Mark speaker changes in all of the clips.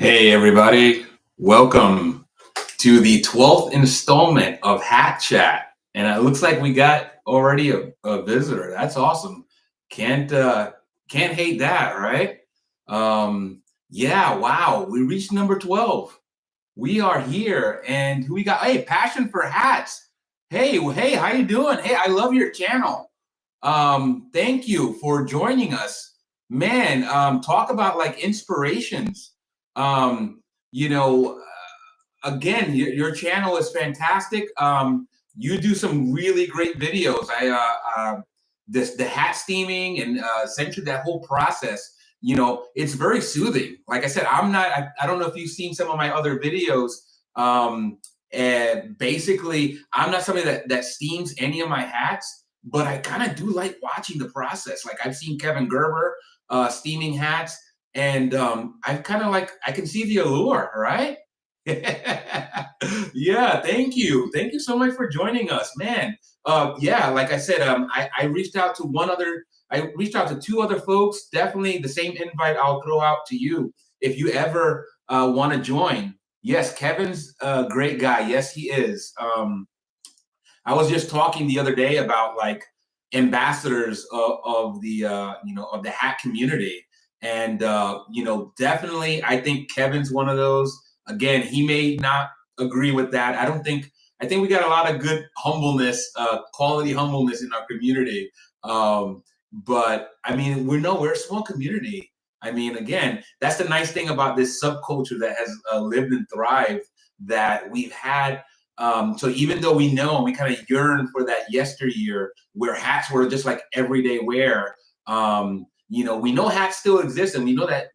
Speaker 1: Hey, everybody. Welcome to the 12th installment of Hat Chat. And it looks like we got already a visitor. That's awesome. Can't uh can't hate that, right? Yeah, wow. We reached number 12. We are here and who we got? Hey, Passion for Hats. Hey, how you doing? Hey, I love your channel. Thank you for joining us. Man, talk about like inspirations. Um, you know, Again, your channel is fantastic. You do some really great videos. The hat steaming and essentially that whole process. It's very soothing. Like I said, I don't know if you've seen some of my other videos. And basically, I'm not somebody that steams any of my hats, but I kind of do like watching the process. Like I've seen Kevin Gerber steaming hats, and I've kind of like I can see the allure, right? Yeah, thank you. Thank you so much for joining us, man. Yeah, like I said, I reached out to I reached out to two other folks. Definitely the same invite I'll throw out to you if you ever want to join. Yes, Kevin's a great guy. Yes, he is. I was just talking the other day about like ambassadors of the of the hat community, and definitely I think Kevin's one of those. Again, he may not agree with that. I don't think. I think we got a lot of good humbleness, quality humbleness in our community. But I mean, we're a small community. I mean, again, that's the nice thing about this subculture that has lived and thrived. That we've had so even though we know and we kind of yearn for that yesteryear where hats were just like everyday wear, we know hats still exist and we know that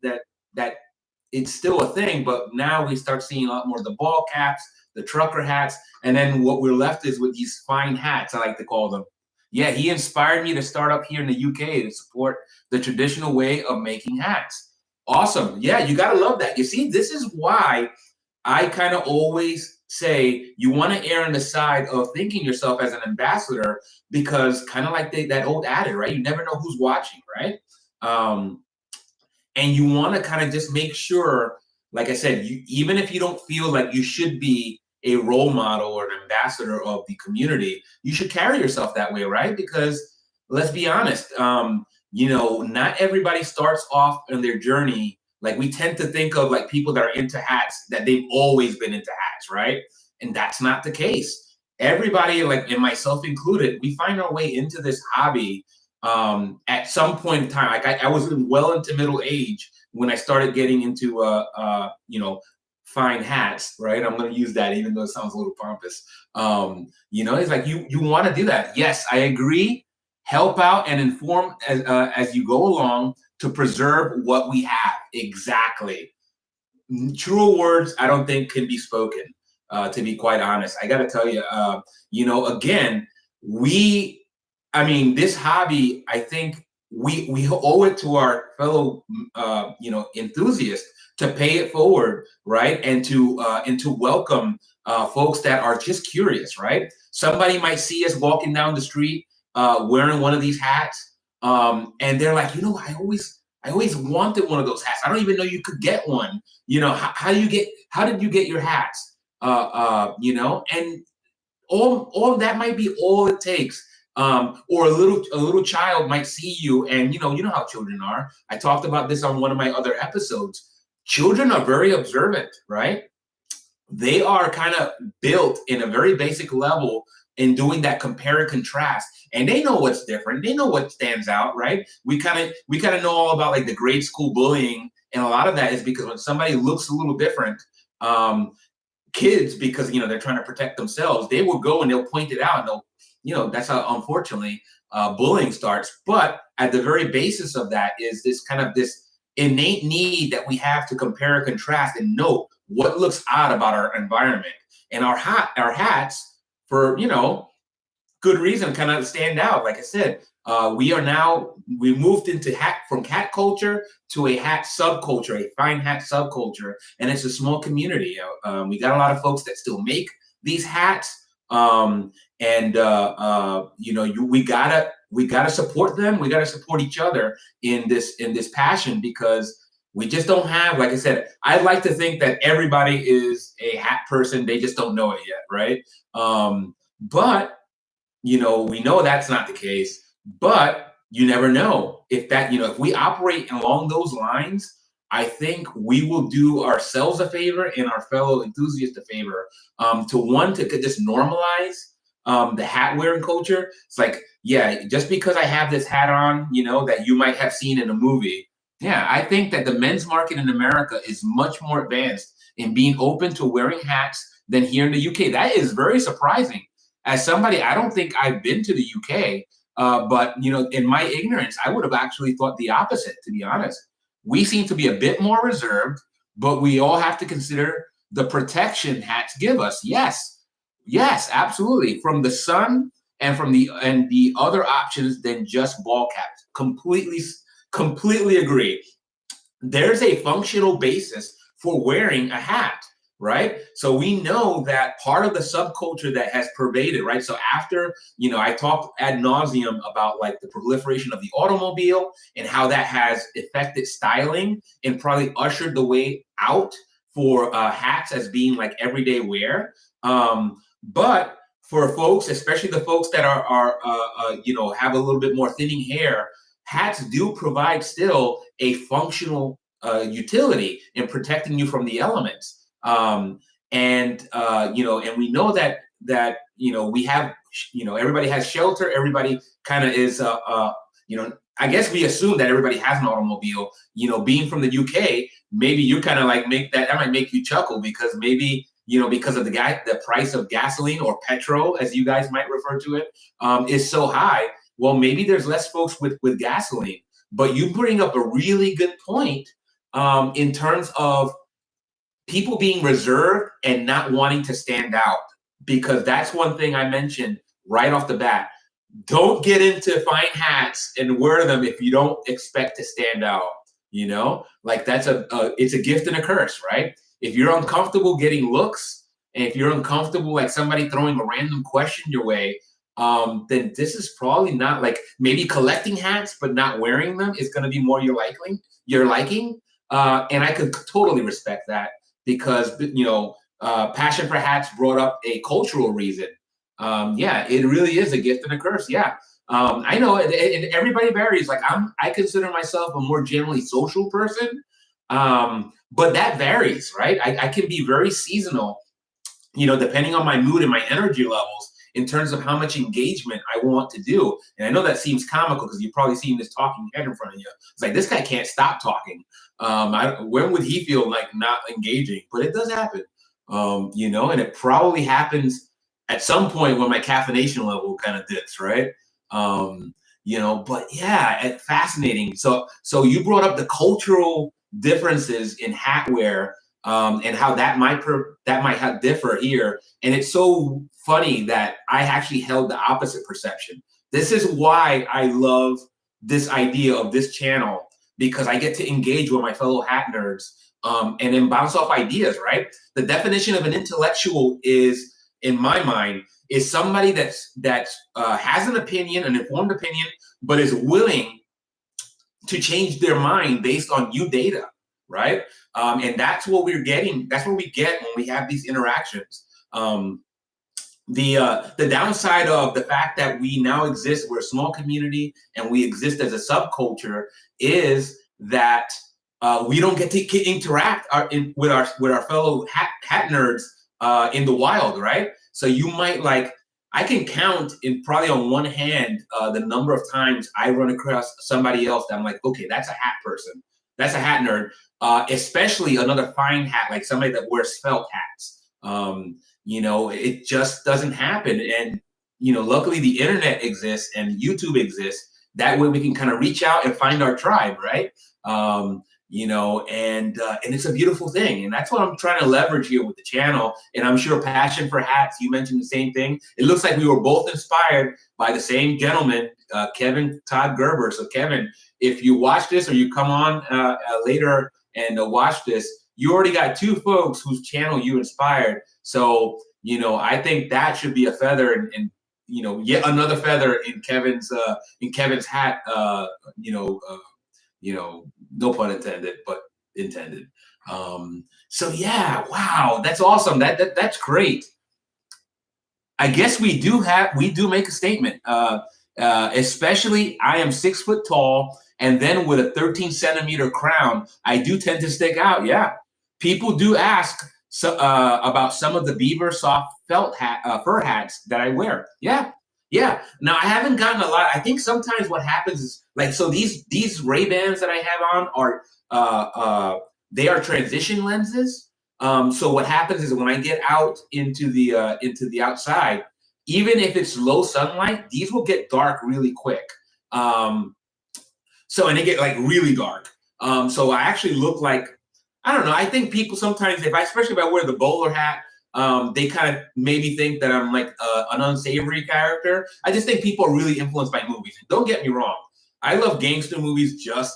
Speaker 1: it's still a thing. But now we start seeing a lot more of the ball caps, the trucker hats, and then what we're left is with these fine hats, I like to call them. Yeah, he inspired me to start up here in the UK to support the traditional way of making hats. Awesome. Yeah, you got to love that. You see, this is why I kind of always say you want to err on the side of thinking yourself as an ambassador because kind of like that old adage, right? You never know who's watching, right? Um, and you want to kind of just make sure, like I said, even if you don't feel like you should be a role model or an ambassador of the community, you should carry yourself that way, right? Because let's be honest, not everybody starts off in their journey like we tend to think of like people that are into hats that they've always been into hats, right? And that's not the case. Everybody, like and myself included, we find our way into this hobby at some point in time. Like I was well into middle age when I started getting into fine hats, right? I'm going to use that even though it sounds a little pompous. It's like you want to do that. Yes, I agree. Help out and inform as you go along to preserve what we have. Exactly. Truer words I don't think can be spoken. To be quite honest, I got to tell you, again, we I mean, this hobby, I think we owe it to our fellow, enthusiasts to pay it forward, right? And to welcome folks that are just curious, right? Somebody might see us walking down the street wearing one of these hats, and they're like, I always wanted one of those hats. I don't even know you could get one. How did you get your hats? And all that might be all it takes. Or a little child might see you, and you know how children are. I talked about this on one of my other episodes. Children are very observant, right? They are kind of built in a very basic level in doing that compare and contrast, and they know what's different. They know what stands out, right? We kind of know all about like the grade school bullying, and a lot of that is because when somebody looks a little different, um, kids, because they're trying to protect themselves, they will go and they'll point it out, and that's how unfortunately bullying starts. But at the very basis of that is this innate need that we have to compare and contrast and know what looks odd about our environment. And our hats, for good reason, kind of stand out. Like I said, we moved into hat from cat culture to a hat subculture, a fine hat subculture, and it's a small community. We got a lot of folks that still make these hats, and we gotta support them. We gotta support each other in this passion, because We just don't have, like I said, I'd like to think that everybody is a hat person. They just don't know it yet, right? But we know that's not the case, but you never know if that, if we operate along those lines, I think we will do ourselves a favor and our fellow enthusiasts a favor, to just normalize the hat wearing culture. It's like, yeah, just because I have this hat on, that you might have seen in a movie. Yeah, I think that the men's market in America is much more advanced in being open to wearing hats than here in the UK. That is very surprising. As somebody, I don't think I've been to the UK, but in my ignorance, I would have actually thought the opposite. To be honest, we seem to be a bit more reserved, but we all have to consider the protection hats give us. Yes, yes, absolutely, from the sun and from the other options than just ball caps. Completely agree. There's a functional basis for wearing a hat, right? So we know that part of the subculture that has pervaded, right? So after, I talked ad nauseum about like the proliferation of the automobile and how that has affected styling and probably ushered the way out for hats as being like everyday wear. But for folks, especially the folks that have a little bit more thinning hair, hats do provide still a functional utility in protecting you from the elements. And we know that we have, everybody has shelter. Everybody kind of is, I guess we assume that everybody has an automobile. Being from the UK, maybe you kind of like that might make you chuckle because maybe, because of the price of gasoline or petrol, as you guys might refer to it, is so high. Well, maybe there's less folks with gasoline. But you bring up a really good point in terms of people being reserved and not wanting to stand out, because that's one thing I mentioned right off the bat. Don't get into fine hats and wear them if you don't expect to stand out. Like that's it's a gift and a curse, right? If you're uncomfortable getting looks, and if you're uncomfortable like somebody throwing a random question your way, then this is probably not, like, maybe collecting hats but not wearing them is going to be more your liking. And I could totally respect that because passion for hats brought up a cultural reason. Yeah, it really is a gift and a curse. Yeah. I know, and everybody varies. Like I consider myself a more generally social person, but that varies, right? I can be very seasonal, depending on my mood and my energy levels in terms of how much engagement I want to do. And I know that seems comical because you've probably seen this talking head in front of you. It's like, this guy can't stop talking. When would he feel like not engaging? But it does happen, and it probably happens at some point when my caffeination level kind of dips, right? But yeah, fascinating. So you brought up the cultural differences in hat wear, and how that might differ here. And it's so funny that I actually held the opposite perception. This is why I love this idea of this channel, because I get to engage with my fellow hat nerds, and then bounce off ideas, right? The definition of an intellectual is, in my mind, is somebody that has an opinion, an informed opinion, but is willing to change their mind based on new data, right? And that's what we're getting. That's what we get when we have these interactions. The downside of the fact that we now exist, we're a small community and we exist as a subculture, is that we don't get to interact with our fellow hat nerds in the wild, right? So you might I can count probably on one hand the number of times I run across somebody else that I'm like, okay, that's a hat person, that's a hat nerd, especially another fine hat, like somebody that wears felt hats. It just doesn't happen. And luckily the internet exists and YouTube exists. That way we can kind of reach out and find our tribe, right? And it's a beautiful thing. And that's what I'm trying to leverage here with the channel. And I'm sure passion for hats, you mentioned the same thing. It looks like we were both inspired by the same gentleman, Kevin Todd Gerber. So Kevin, if you watch this or you come on later and watch this, you already got two folks whose channel you inspired. So, I think that should be a feather and yet another feather in Kevin's hat, no pun intended, but intended. So yeah, wow, that's awesome. That's great. I guess we do make a statement. Especially, I am 6 foot tall, and then with a 13 centimeter crown, I do tend to stick out. Yeah, people do ask about some of the beaver soft felt fur hats that I wear. Yeah, yeah. Now I haven't gotten a lot. I think sometimes what happens is like so these Ray-Bans that I have on are they are transition lenses. So what happens is when I get out into the outside, even if it's low sunlight, these will get dark really quick. Um, and they get like really dark. So I actually look like I don't know. I think people sometimes, especially if I wear the bowler hat, they kind of maybe think that I'm like an unsavory character. I just think people are really influenced by movies. Don't get me wrong. I love gangster movies just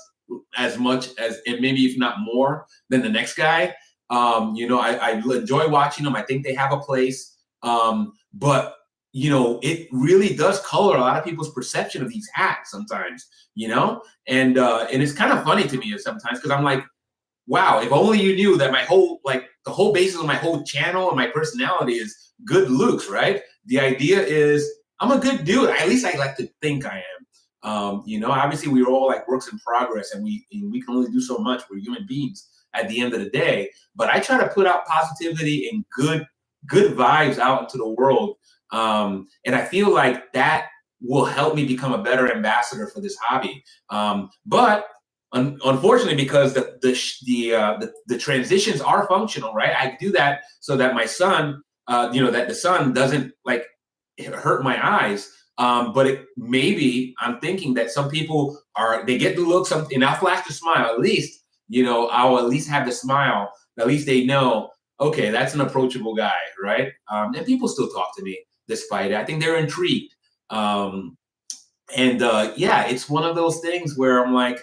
Speaker 1: as much as, and maybe if not more than the next guy. I enjoy watching them. I think they have a place. But it really does color a lot of people's perception of these hats sometimes, and it's kind of funny to me sometimes because I'm like, wow, if only you knew that the whole basis of my whole channel and my personality is good looks, right? The idea is I'm a good dude. At least I like to think I am. Obviously we're all like works in progress and we can only do so much. We're human beings at the end of the day. But I try to put out positivity and good vibes out into the world. And I feel like that will help me become a better ambassador for this hobby. But unfortunately, because the transitions are functional, right? I do that so that my son, that the sun doesn't like hurt my eyes. But maybe I'm thinking that some people they get the look, and I'll flash the smile. At least, I'll at least have the smile. At least they know, okay, that's an approachable guy, right? And people still talk to me despite it. I think they're intrigued. Yeah, it's one of those things where I'm like,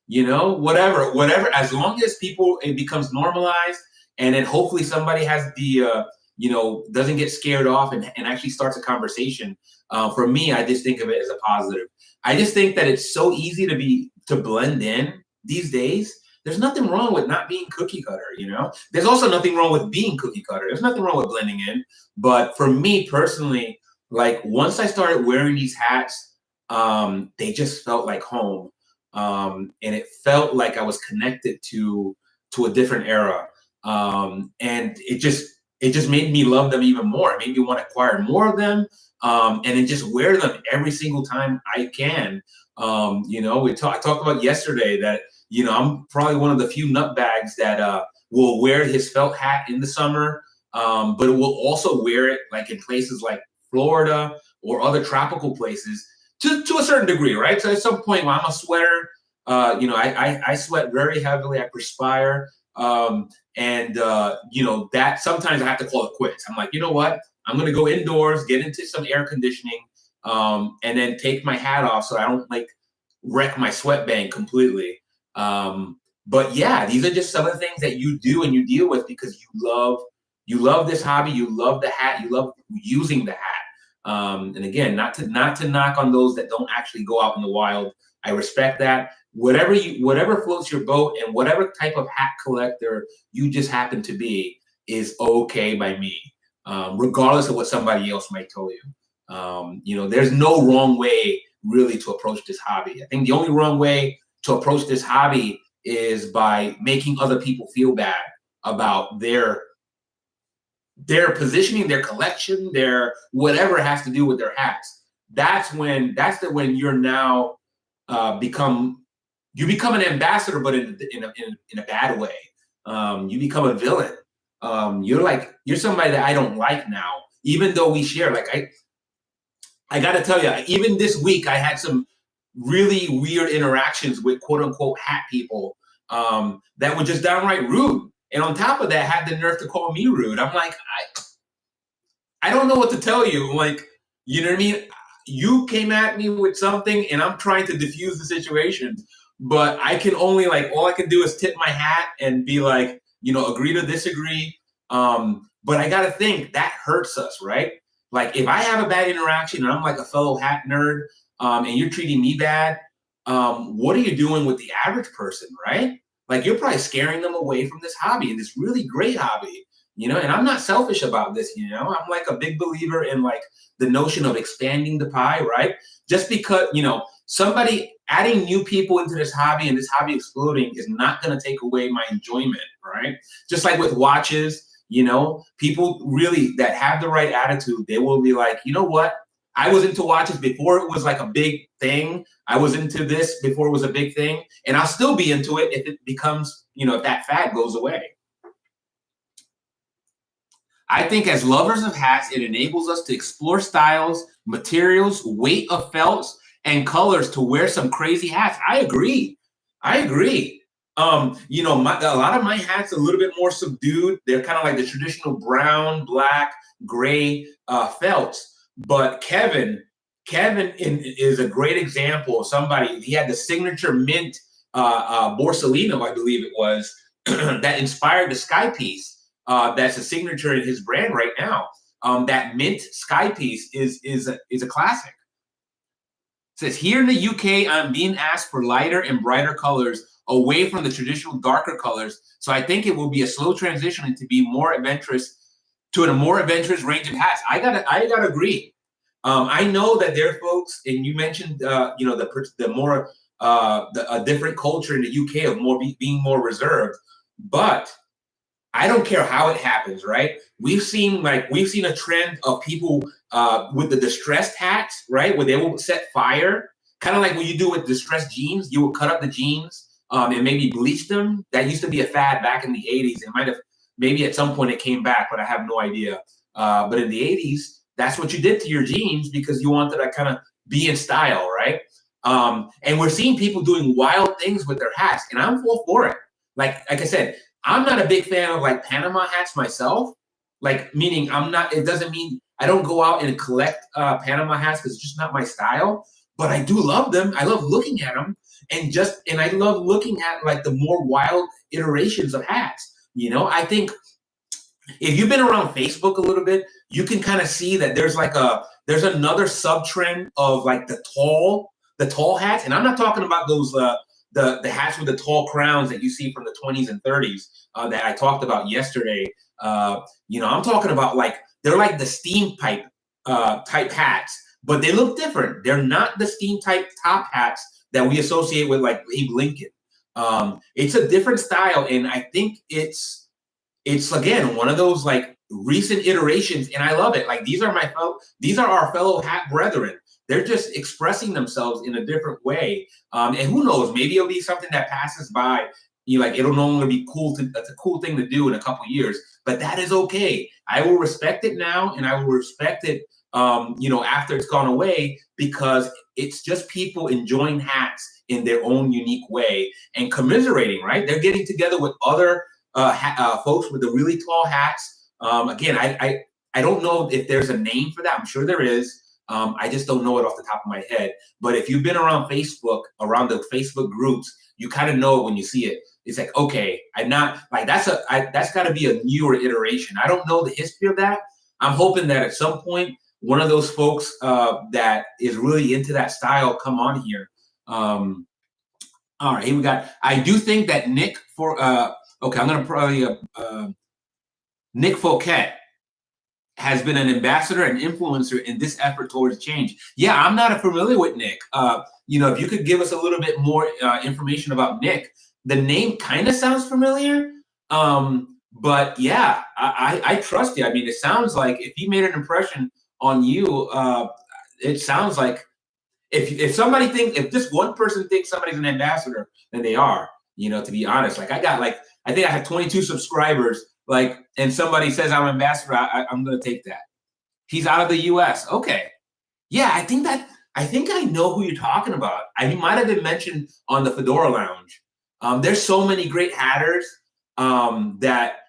Speaker 1: whatever, as long as it becomes normalized, and then hopefully somebody has doesn't get scared off and actually starts a conversation. For me, I just think of it as a positive. I just think that it's so easy to blend in these days. There's nothing wrong with not being cookie cutter, There's also nothing wrong with being cookie cutter. There's nothing wrong with blending in. But for me personally, like once I started wearing these hats, they just felt like home. And it felt like I was connected to a different era. And it just made me love them even more. It made me want to acquire more of them. And then just wear them every single time I can. I talked about yesterday that, I'm probably one of the few nutbags that will wear his felt hat in the summer, but it will also wear it like in places like Florida or other tropical places to a certain degree, right? So at some point when I'm a sweater, I sweat very heavily, I perspire. That sometimes I have to call it quits. I'm like, you know what? I'm going to go indoors, get into some air conditioning, and then take my hat off so I don't like wreck my sweatband completely. But yeah, these are just some of the things that you do and you deal with because you love this hobby, you love the hat, you love using the hat. And again, not to knock on those that don't actually go out in the wild. I respect that. Whatever floats your boat and whatever type of hat collector you just happen to be is okay by me, regardless of what somebody else might tell you. There's no wrong way really to approach this hobby. I think the only wrong way to approach this hobby is by making other people feel bad about their positioning, their collection, their whatever has to do with their hats. That's when you're now you become an ambassador, but in a bad way. You become a villain. You're somebody that I don't like now, even though we share. Like I got to tell you, even this week I had some really weird interactions with quote unquote hat people that were just downright rude. And on top of that, had the nerve to call me rude. I'm like, I don't know what to tell you. Like, you know what I mean? You came at me with something and I'm trying to diffuse the situation. But I can only all I can do is tip my hat and be like, agree to disagree. But I got to think that hurts us, right? Like if I have a bad interaction and I'm like a fellow hat nerd and you're treating me bad, what are you doing with the average person, right? like you're probably scaring them away from this hobby and this really great hobby, and I'm not selfish about this, I'm like a big believer in like the notion of expanding the pie, right? Just because, somebody adding new people into this hobby and this hobby exploding is not going to take away my enjoyment, right? Just like with watches, people really that have the right attitude, they will be like, you know what? I was into watches before it was like a big thing. I was into this before it was a big thing, and I'll still be into it if it becomes, if that fad goes away. I think as lovers of hats, it enables us to explore styles, materials, weight of felts, and colors to wear some crazy hats. I agree. I agree. A lot of my hats are a little bit more subdued. They're kind of like the traditional brown, black, gray felts. But Kevin is a great example of somebody. He had the signature mint Borsalino, I believe it was, that inspired the Sky piece. That's a signature in his brand right now. That mint sky piece is a classic. It says here in the UK, I'm being asked for lighter and brighter colors away from the traditional darker colors. So I think it will be a slow transition into be more adventurous to a more adventurous range of hats. I gotta agree. I know that there are folks, and you mentioned the more a different culture in the UK of more being more reserved, but I don't care how it happens, right? We've seen a trend of people with the distressed hats, right? Where they will set fire, kind of like what you do with distressed jeans. You will cut up the jeans and maybe bleach them. That used to be a fad back in the 80s. It might have, maybe at some point it came back, but I have no idea. But in the 80s, that's what you did to your jeans because you wanted to kind of be in style, right? And we're seeing people doing wild things with their hats, and I'm all for it. Like I said, I'm not a big fan of like Panama hats myself. Like, meaning it doesn't mean I don't go out and collect Panama hats because it's just not my style. But I do love them. I love looking at them and I love looking at like the more wild iterations of hats. I think if you've been around Facebook a little bit, you can kind of see that there's another sub trend of like the tall hats. And I'm not talking about those the hats with the tall crowns that you see from the 20s and 30s that I talked about yesterday. I'm talking about like they're like the steam pipe type hats, but they look different. They're not the steam type top hats that we associate with like Abe Lincoln. It's a different style, and I think it's again one of those like recent iterations, and I love it. Like these are our fellow hat brethren. They're just expressing themselves in a different way. And who knows, maybe it'll be something that passes by. It'll no longer be cool. That's a cool thing to do in a couple of years, but that is okay. I will respect it now, and I will respect it, after it's gone away, because it's just people enjoying hats in their own unique way and commiserating, right? They're getting together with other folks with the really tall hats. Again, I don't know if there's a name for that. I'm sure there is. I just don't know it off the top of my head. But if you've been around Facebook, around the Facebook groups, you kind of know it when you see it. It's like, okay, I'm not like that's got to be a newer iteration. I don't know the history of that. I'm hoping that at some point one of those folks that is really into that style come on here. All right, here we got. I do think that Nick okay, I'm gonna probably Nick Fouquet has been an ambassador and influencer in this effort towards change. Yeah, I'm not familiar with Nick. If you could give us a little bit more information about Nick. The name kind of sounds familiar, but yeah, I trust you. I mean, it sounds like if he made an impression on you, it sounds like if this one person thinks somebody's an ambassador, then they are. To be honest, like I think I have 22 subscribers. And somebody says I'm an ambassador, I'm going to take that. He's out of the U.S. Okay. Yeah, I think I know who you're talking about. He might have been mentioned on the Fedora Lounge. There's so many great hatters and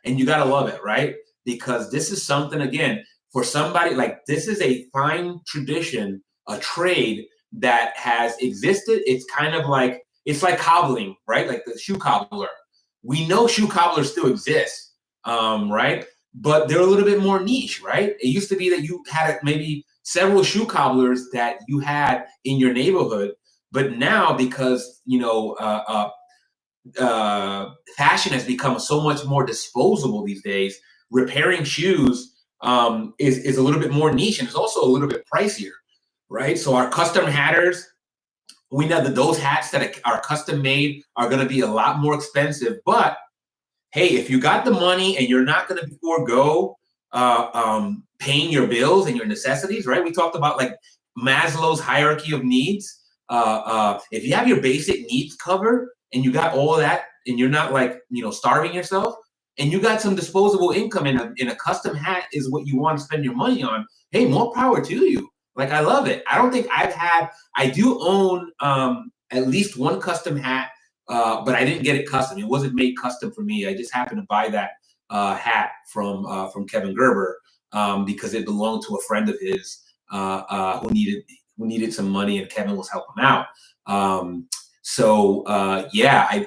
Speaker 1: you got to love it, right? Because this is something, again, for somebody like this is a fine tradition, a trade that has existed. It's like cobbling, right? Like the shoe cobbler. We know shoe cobblers still exist. Right? But they're a little bit more niche, right? It used to be that you had maybe several shoe cobblers that you had in your neighborhood, but now because fashion has become so much more disposable these days. Repairing shoes is a little bit more niche, and it's also a little bit pricier, right? So our custom hatters, we know that those hats that are custom made are going to be a lot more expensive. But hey, if you got the money and you're not going to forego paying your bills and your necessities, right? We talked about like Maslow's hierarchy of needs. If you have your basic needs covered and you got all of that, and you're not like starving yourself, and you got some disposable income, in a custom hat is what you want to spend your money on. Hey, more power to you. Like, I love it. I don't think I do own at least one custom hat, but I didn't get it custom. It wasn't made custom for me. I just happened to buy that hat from Kevin Gerber because it belonged to a friend of his who needed some money, and Kevin was helping him out. Yeah, I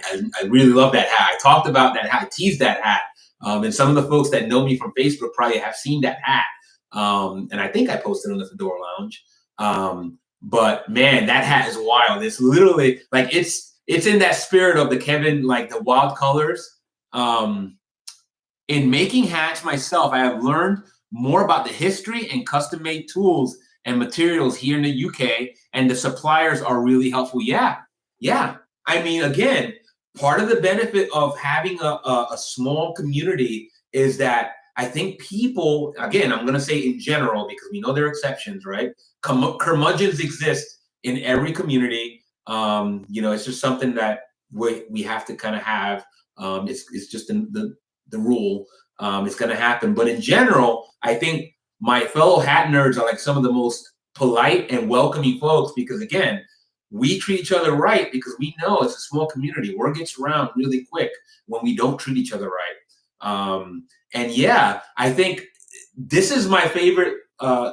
Speaker 1: really love that hat. I talked about that hat. I teased that hat. And some of the folks that know me from Facebook probably have seen that hat. And I think I posted on the Fedora Lounge. But man, that hat is wild. It's literally like it's in that spirit of the Kevin, like the wild colors. In making hats myself, I have learned more about the history and custom made tools and materials here in the UK, and the suppliers are really helpful. Yeah, yeah. I mean, again, part of the benefit of having a small community is that I think people, again, I'm going to say in general, because we know there are exceptions, right? Curmudgeons exist in every community. It's just something that we have to kind of have. It's just the rule. It's going to happen. But in general, I think my fellow hat nerds are like some of the most polite and welcoming folks, because again, we treat each other right because we know it's a small community. Word gets around really quick when we don't treat each other right. And yeah, I think this is my favorite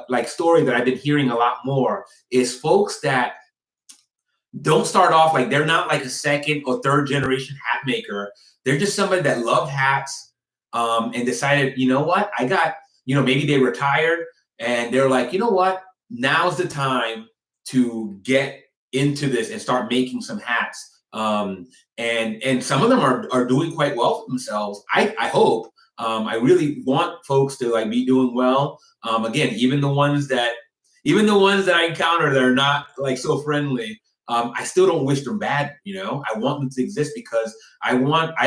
Speaker 1: like story that I've been hearing a lot more, is folks that don't start off like, they're not like a second or third generation hat maker. They're just somebody that loved hats and decided, you know what, I got, maybe they retired and they're like, you know what, now's the time to get into this and start making some hats. And some of them are doing quite well for themselves. I hope. I really want folks to like be doing well. Again, even the ones that I encounter that are not like so friendly, I still don't wish them bad. I want them to exist because I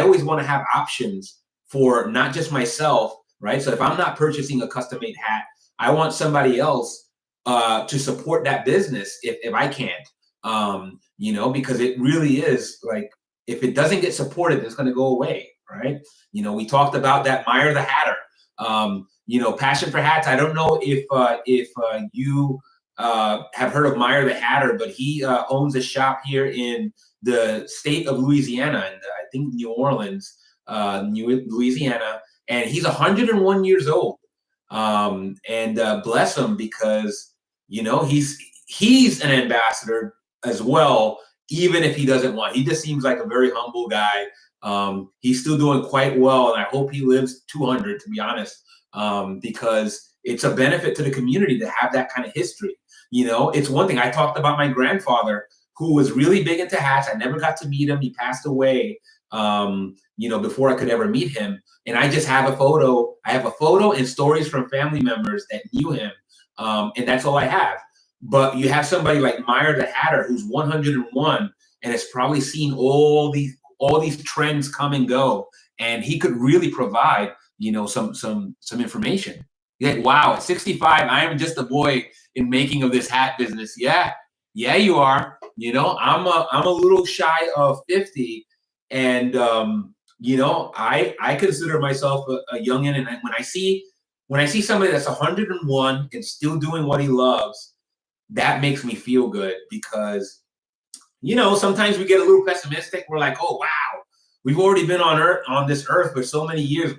Speaker 1: always want to have options for not just myself, right? So if I'm not purchasing a custom made hat, I want somebody else to support that business if I can't, because it really is like, if it doesn't get supported, it's going to go away, right? We talked about that Meyer the Hatter, passion for hats. I don't know if you have heard of Meyer the Hatter, but he owns a shop here in the state of Louisiana, and I think New Orleans, Louisiana, and he's 101 years old. And bless him, because he's an ambassador as well, even if he doesn't want. He just seems like a very humble guy. He's still doing quite well, and I hope he lives 200, to be honest, because it's a benefit to the community to have that kind of history. It's one thing. I talked about my grandfather, who was really big into hats. I never got to meet him. He passed away, before I could ever meet him. And I just have a photo. I have a photo and stories from family members that knew him. And that's all I have. But you have somebody like Meyer the Hatter, who's 101 and has probably seen all these trends come and go. And he could really provide, some information. You're like, wow, at 65, I am just a boy in making of this hat business. Yeah, you are. I'm a little shy of 50, and I consider myself a youngin. And when I see somebody that's 101 and still doing what he loves, that makes me feel good, because sometimes we get a little pessimistic. We're like, oh wow, we've already been on this earth for so many years.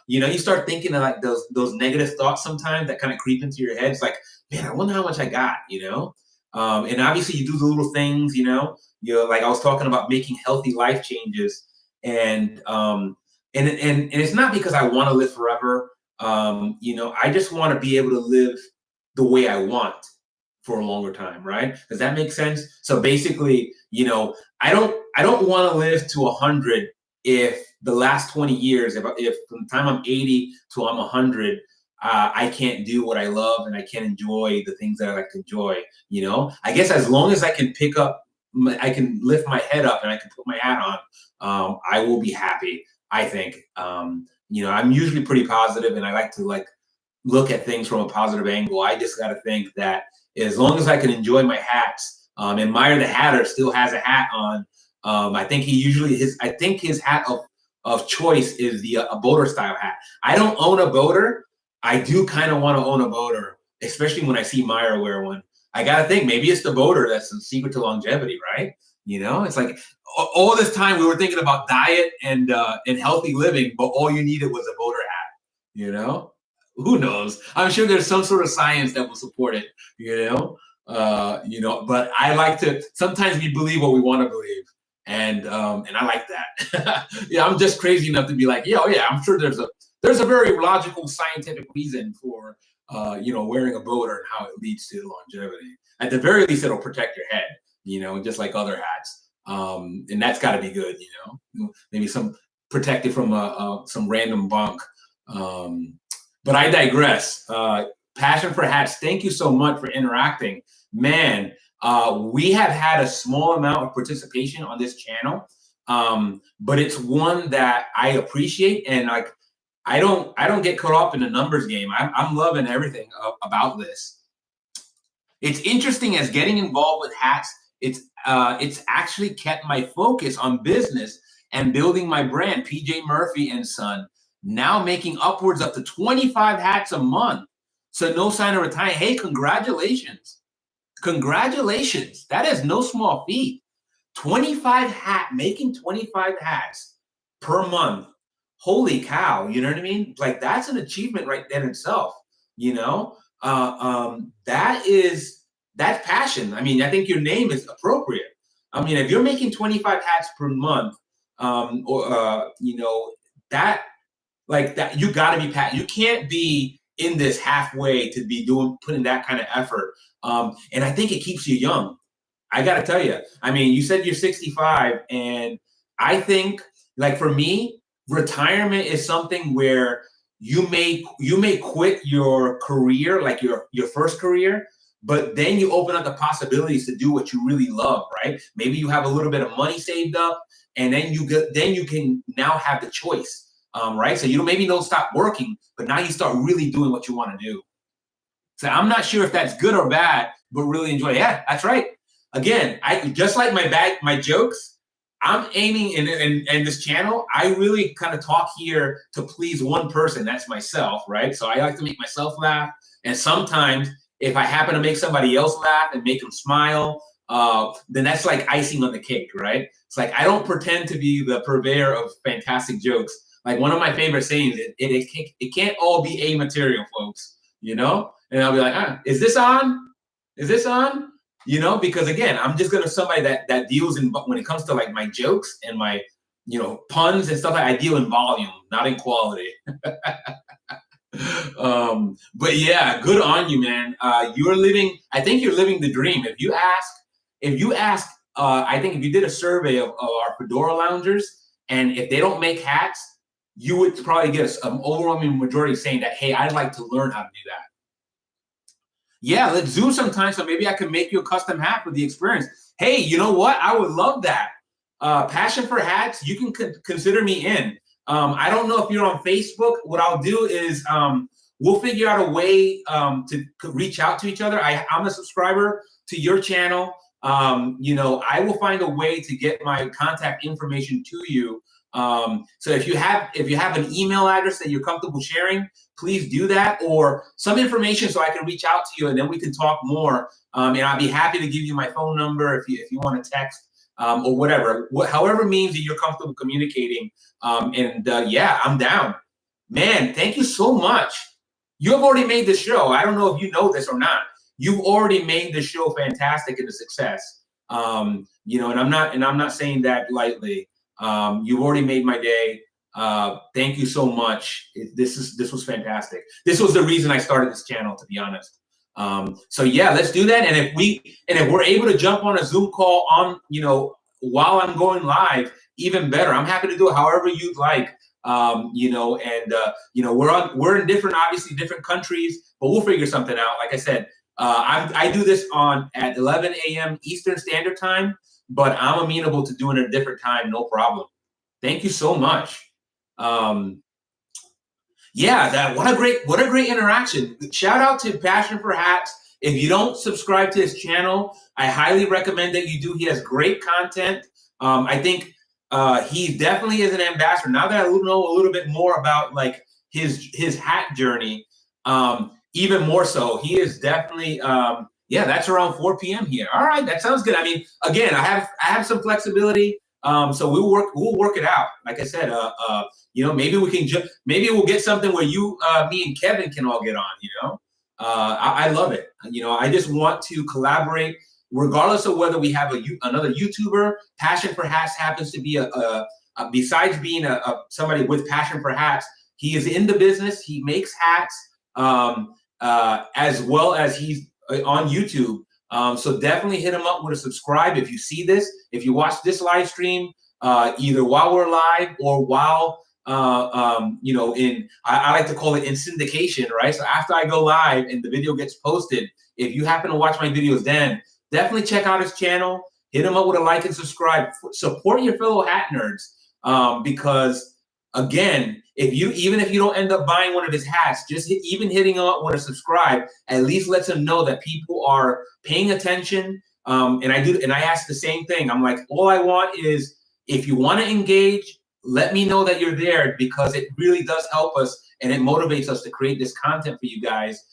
Speaker 1: You start thinking of like those negative thoughts sometimes that kind of creep into your head. It's like, man, I wonder how much I got, and obviously you do the little things, like I was talking about making healthy life changes, and it's not because I want to live forever. I just want to be able to live the way I want. for a longer time, right? Does that make sense? So basically, I don't want to live to 100 if the last 20 years, if from the time I'm 80 till I'm 100, I can't do what I love and I can't enjoy the things that I like to enjoy. I guess as long as I can I can lift my head up and I can put my hat on, I will be happy. I think. I'm usually pretty positive, and I like to look at things from a positive angle. I just got to think that as long as I can enjoy my hats, and Meyer the Hatter still has a hat on. I think his hat of choice is a boater style hat. I don't own a boater. I do kind of want to own a boater, especially when I see Meyer wear one. I got to think maybe it's the boater that's the secret to longevity, right? It's like all this time we were thinking about diet and healthy living, but all you needed was a boater hat. Who knows? I'm sure there's some sort of science that will support it. But I like to. Sometimes we believe what we want to believe, and I like that. Yeah, I'm just crazy enough to be like, yeah, oh yeah, I'm sure there's a very logical scientific reason for wearing a boater and how it leads to longevity. At the very least, it'll protect your head. Just like other hats. And that's got to be good. Maybe some protected from some random bunk. But I digress. Passion for Hats, thank you so much for interacting. Man, we have had a small amount of participation on this channel, but it's one that I appreciate, and I don't get caught up in the numbers game. I'm loving everything about this. It's interesting as getting involved with hats. It's actually kept my focus on business and building my brand, PJ Murphy and Son. Now making upwards up to 25 hats a month. So no sign of retiring. Hey, congratulations. Congratulations. That is no small feat. Making 25 hats per month. Holy cow. You know what I mean? Like, that's an achievement right in itself. That's passion. I mean, I think your name is appropriate. I mean, if you're making 25 hats per month, that you got to be you can't be in this halfway to be putting that kind of effort. And I think it keeps you young. I got to tell you. I mean, you said you're 65, and I think, like, for me, retirement is something where you may quit your career, like your first career, but then you open up the possibilities to do what you really love, right? Maybe you have a little bit of money saved up, and then you can now have the choice, right? So maybe don't stop working, but now you start really doing what you want to do. So I'm not sure if that's good or bad, but really enjoy it. Yeah, that's right. Again, I just like my jokes. I'm aiming in this channel. I really kind of talk here to please one person. That's myself, right? So I like to make myself laugh. And sometimes if I happen to make somebody else laugh and make them smile, then that's like icing on the cake, right? It's like, I don't pretend to be the purveyor of fantastic jokes. Like, one of my favorite sayings, it can't all be A material, folks, And I'll be like, is this on? Is this on? Because again, I'm just gonna somebody that deals in, when it comes to like my jokes and my puns and stuff, I deal in volume, not in quality. But yeah, good on you, man. I think you're living the dream. If you ask, I think if you did a survey of our Fedora loungers, and if they don't make hats, you would probably get an overwhelming majority saying that, hey, I'd like to learn how to do that. Yeah, let's Zoom sometime, so maybe I can make you a custom hat for the experience. Hey, you know what? I would love that. Passion for Hats, you can consider me in. I don't know if you're on Facebook. What I'll do is we'll figure out a way to reach out to each other. I'm a subscriber to your channel. I will find a way to get my contact information to you. So if you have an email address that you're comfortable sharing, please do that, or some information so I can reach out to you, and then we can talk more. And I'll be happy to give you my phone number if you want to text, or whatever, however means that you're comfortable communicating. Yeah, I'm down. Man, thank you so much. You have already made the show. I don't know if you know this or not. You've already made the show fantastic and a success. And I'm not saying that lightly. You've already made my day. Thank you so much. This was fantastic. This was the reason I started this channel, to be honest. So yeah, let's do that. And if we're able to jump on a Zoom call on, while I'm going live, even better. I'm happy to do it however you'd like. We're in different, obviously different countries, but we'll figure something out. Like I said, I do this at 11 a.m. Eastern Standard Time, but I'm amenable to doing it at a different time, no problem. Thank you so much. Yeah, what a great interaction. Shout out to Passion for Hats. If you don't subscribe to his channel, I highly recommend that you do. He has great content. I think he definitely is an ambassador. Now that I know a little bit more about like his hat journey, even more so, he is definitely yeah. That's around 4 p.m. here. All right, that sounds good. I mean, again, I have some flexibility. So we'll work it out. Like I said, maybe maybe we'll get something where me and Kevin can all get on. I love it. I just want to collaborate, regardless of whether we have another YouTuber. Passion for Hats happens to be besides being somebody with passion for hats, he is in the business. He makes hats, as well as he's on YouTube. So definitely hit him up with a subscribe if you see this. If you watch this live stream, either while we're live or while I like to call it in syndication, right? So after I go live and the video gets posted, if you happen to watch my videos then, definitely check out his channel. Hit him up with a like and subscribe. Support your fellow hat nerds, because again, even if you don't end up buying one of his hats, even hitting him up with a subscribe at least lets him know that people are paying attention. And I ask the same thing. I'm like, all I want is, if you want to engage, let me know that you're there, because it really does help us and it motivates us to create this content for you guys.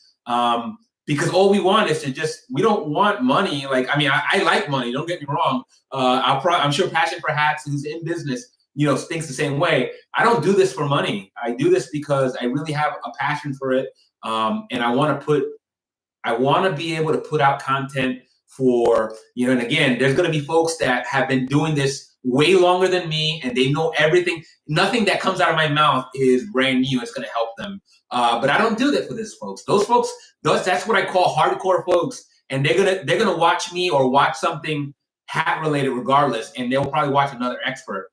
Speaker 1: Because all we want is we don't want money. Like, I mean, I like money, don't get me wrong. I'm sure Passion for Hats, who's in business, thinks the same way. I don't do this for money. I do this because I really have a passion for it. And I want to be able to put out content for, and again, there's going to be folks that have been doing this way longer than me, and they know everything. Nothing that comes out of my mouth is brand new. It's going to help them. But I don't do that for those folks. That's what I call hardcore folks, and they're gonna watch me or watch something hat related regardless, and they'll probably watch another expert.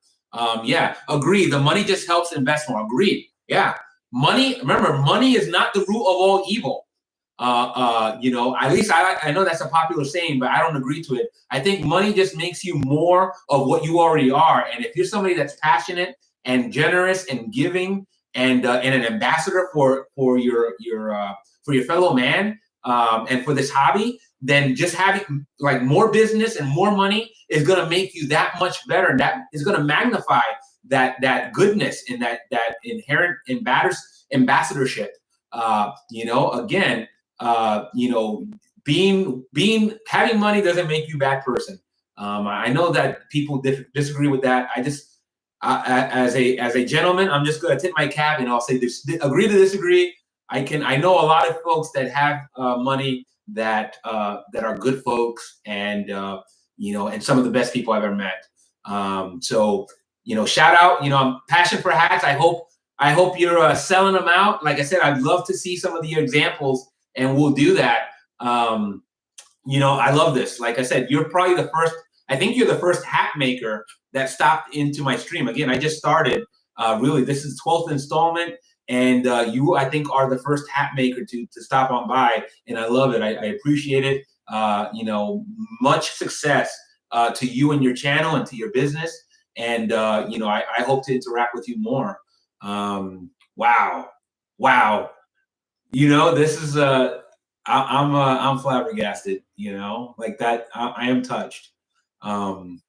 Speaker 1: Yeah, agree. The money just helps invest more. Agreed. Yeah, remember, money is not the root of all evil. At least I know that's a popular saying, but I don't agree to it. I think money just makes you more of what you already are. And if you're somebody that's passionate and generous and giving and an ambassador for your fellow man, and for this hobby, then just having like more business and more money is going to make you that much better, and that is going to magnify that goodness and that inherent ambassadorship. Again, having money doesn't make you a bad person. I know that people disagree with that. As a gentleman, I'm just going to tip my cap and I'll say agree to disagree. I know a lot of folks that have money that are good folks, and and some of the best people I've ever met. So shout out, Passion for Hats. I hope you're selling them out. Like I said, I'd love to see some of your examples, and we'll do that. I love this. Like I said, you're probably the first. I think you're the first hat maker that stopped into my stream. Again, I just started. Really, this is 12th installment, and you, I think, are the first hat maker to stop on by, and I love it. I appreciate it. Much success to you and your channel and to your business, and I hope to interact with you more. Wow. This is I'm flabbergasted. Like that. I am touched. In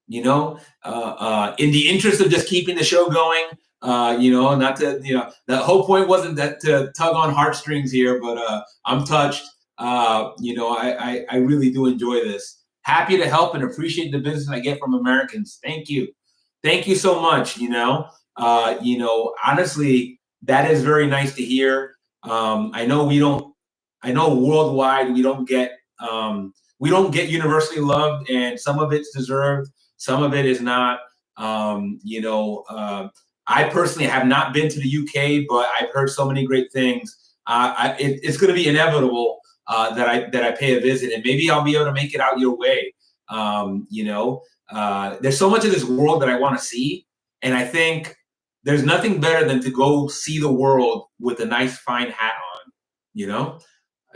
Speaker 1: the interest of just keeping the show going, not to, the whole point wasn't that to tug on heartstrings here, but I'm touched. I really do enjoy this. Happy to help and appreciate the business I get from Americans. Thank you so much. Honestly, that is very nice to hear. I know worldwide we don't get universally loved, and some of it's deserved, some of it is not. I personally have not been to the UK, but I've heard so many great things. It's going to be inevitable that I pay a visit, and maybe I'll be able to make it out your way. There's so much of this world that I want to see, and I think there's nothing better than to go see the world with a nice fine hat on. You know,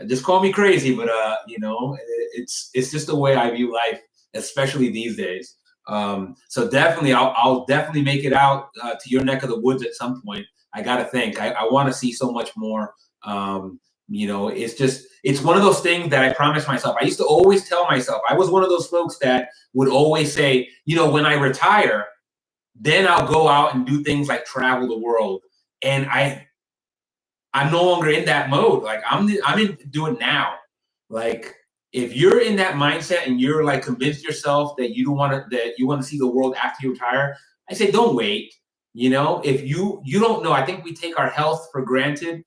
Speaker 1: just call me crazy, but it's just the way I view life, especially these days. So definitely, I'll definitely make it out to your neck of the woods at some point. I gotta think. I want to see so much more. It's one of those things that I promised myself. I used to always tell myself, I was one of those folks that would always say, when I retire, then I'll go out and do things like travel the world. And I'm no longer in that mode. Like I'm in do it now. Like if you're in that mindset and you're like convinced yourself that you want to see the world after you retire, I say don't wait. If you don't know, I think we take our health for granted.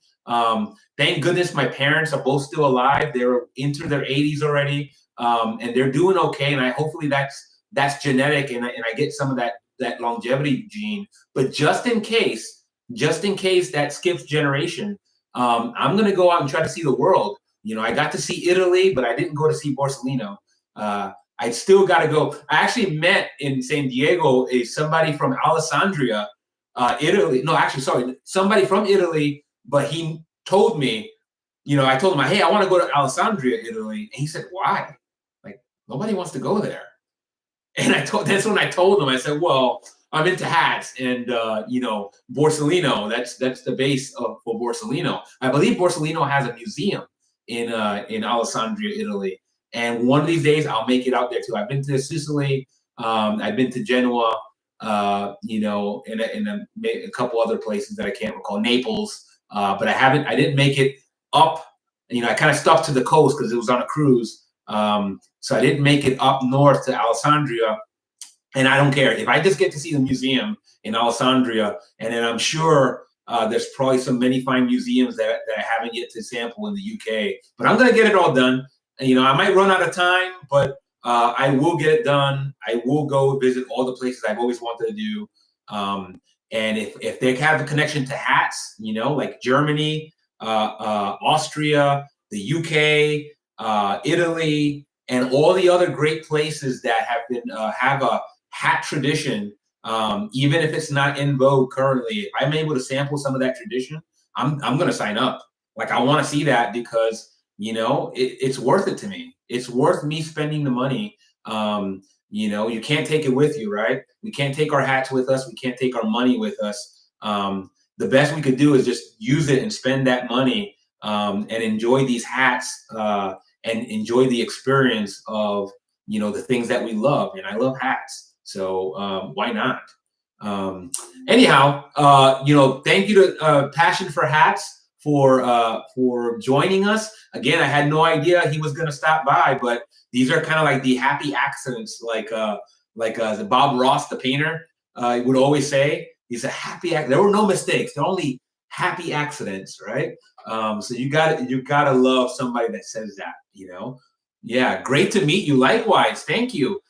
Speaker 1: Thank goodness my parents are both still alive. They're into their 80s already, and they're doing okay. And hopefully that's genetic, and I get some of that longevity gene. But just in case that skips generation, I'm gonna go out and try to see the world. I got to see Italy, but I didn't go to see Borsellino. I still got to go. I actually met in San Diego somebody from Alessandria, Italy. No, actually, sorry, somebody from Italy. But he told me, I told him, hey, I want to go to Alessandria, Italy, and he said, why? Like nobody wants to go there. And that's when I told him. I said, well, I'm into hats, and Borsellino. That's the base for Borsellino. I believe Borsellino has a museum in Alessandria, Italy. And one of these days, I'll make it out there too. I've been to Sicily. I've been to Genoa. And a couple other places that I can't recall. Naples, but I didn't make it up. I kind of stuck to the coast because it was on a cruise. So I didn't make it up north to Alessandria, and I don't care if I just get to see the museum in Alessandria, and then I'm sure there's probably many fine museums that I haven't yet to sample in the UK. But I'm gonna get it all done. I might run out of time, but I will get it done. I will go visit all the places I've always wanted to do. And if they have a connection to hats, like Germany, Austria, the UK, Italy, and all the other great places that have a hat tradition, even if it's not in vogue currently, if I'm able to sample some of that tradition, I'm going to sign up. Like I want to see that because it's worth it to me. It's worth me spending the money. You can't take it with you, right? We can't take our hats with us. We can't take our money with us. The best we could do is just use it and spend that money and enjoy these hats and enjoy the experience of the things that we love. And I love hats, so why not? Anyhow, thank you to Passion for Hats for joining us again. I had no idea he was going to stop by, but these are kind of like the happy accidents, like the Bob Ross, the painter, would always say. He's a happy there were no mistakes. There are only happy accidents, right? So you gotta love somebody that says that, Yeah, great to meet you. Likewise, thank you.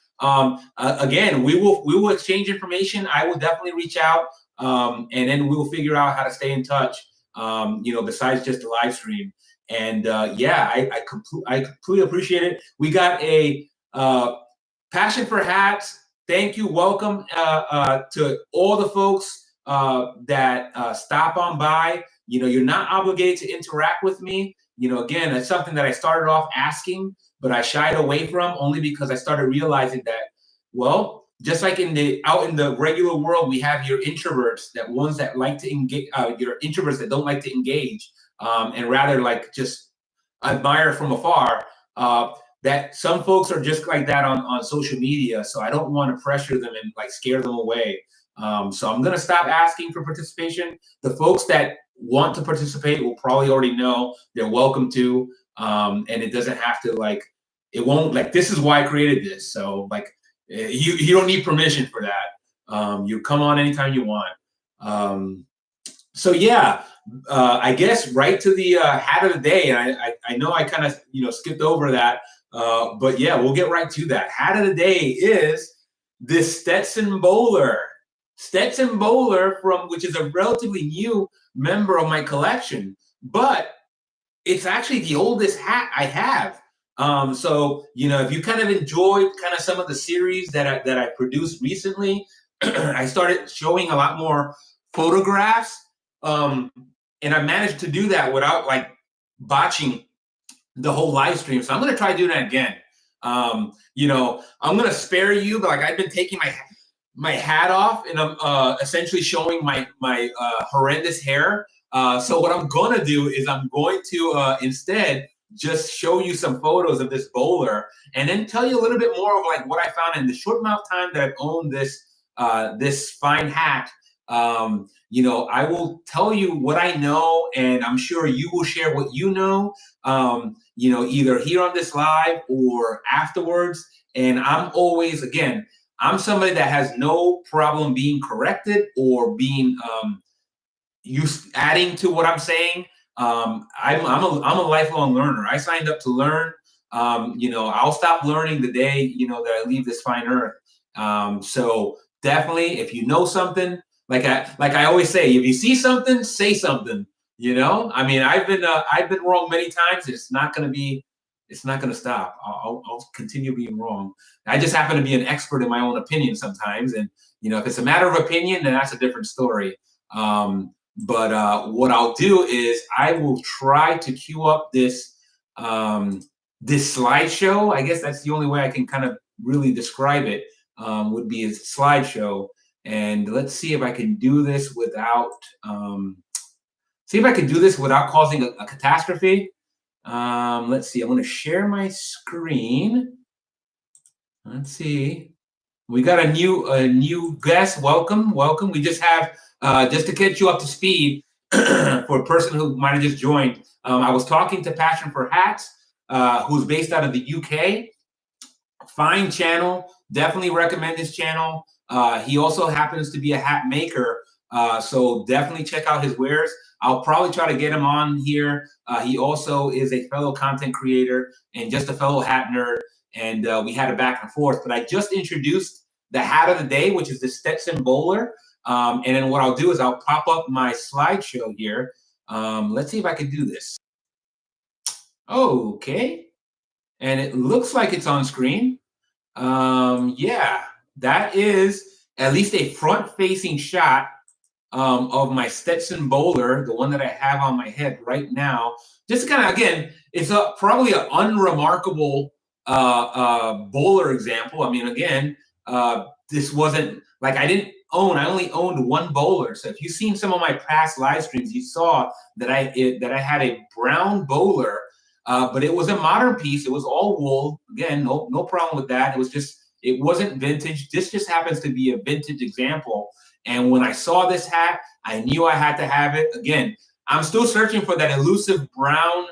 Speaker 1: Again, we will exchange information. I will definitely reach out, and then we'll figure out how to stay in touch. Besides just the live stream. And I completely appreciate it. We got a Passion for Hats. Thank you. Welcome to all the folks that stop on by. You're not obligated to interact with me. Again, that's something that I started off asking, but I shied away from only because I started realizing that, well, just like out in the regular world, we have your introverts, ones that like to engage, your introverts that don't like to engage, and rather like just admire from afar. That some folks are just like that on social media. So I don't want to pressure them and like scare them away. So I'm going to stop asking for participation. The folks that want to participate will probably already know they're welcome to. And it doesn't have to it won't this is why I created this. So you don't need permission for that. You come on anytime you want. So yeah, I guess right to the hat of the day. And I know I kind of skipped over that. But yeah, we'll get right to that. Hat of the day is this Stetson bowler. Stetson bowler which is a relatively new member of my collection, but It's actually the oldest hat I have. So if you kind of enjoyed kind of some of the series that I produced recently, I started showing a lot more photographs, um, and I managed to do that without like botching the whole live stream. So I'm gonna try doing that again. I'm gonna spare you, but like I've been taking my hat off and I'm essentially showing my horrendous hair. So what I'm gonna do is I'm going to instead just show you some photos of this bowler and then tell you a little bit more of like what I found in the short amount of time that I've owned this fine hat. I will tell you what I know, and I'm sure you will share what you know. Either here on this live or afterwards. And I'm always, again, I'm somebody that has no problem being corrected or being adding to what I'm saying. I'm a lifelong learner. I signed up to learn. I'll stop learning the day that I leave this fine earth. So definitely, if you know something, like I always say, if you see something, say something. I mean, I've been wrong many times. It's not gonna stop. I'll continue being wrong. I just happen to be an expert in my own opinion sometimes, and if it's a matter of opinion, then that's a different story. But what I'll do is I will try to queue up this slideshow. I guess that's the only way I can kind of really describe it. Would be a slideshow, and let's see if I can do this without causing a catastrophe. Let's see. I'm going to share my screen. Let's see. We got a new guest. Welcome. We just have just to get you up to speed for a person who might have just joined. I was talking to Passion for Hats, who's based out of the UK. Fine channel. Definitely recommend this channel. He also happens to be a hat maker, so definitely check out his wares. I'll probably try to get him on here. He also is a fellow content creator and just a fellow hat nerd. And we had a back and forth. But I just introduced the hat of the day, which is the Stetson bowler. And then what I'll do is I'll pop up my slideshow here. Let's see if I can do this. Okay. And it looks like it's on screen. Yeah, that is at least a front-facing shot of my Stetson bowler, the one that I have on my head right now. Just kind of, again, it's probably an unremarkable bowler example. I mean, again, this wasn't like I only owned one bowler. So if you've seen some of my past live streams, you saw that I had a brown bowler, but it was a modern piece. It was all wool. Again, no problem with that. It wasn't vintage. This just happens to be a vintage example. And when I saw this hat, I knew I had to have it. Again, I'm still searching for that elusive brown,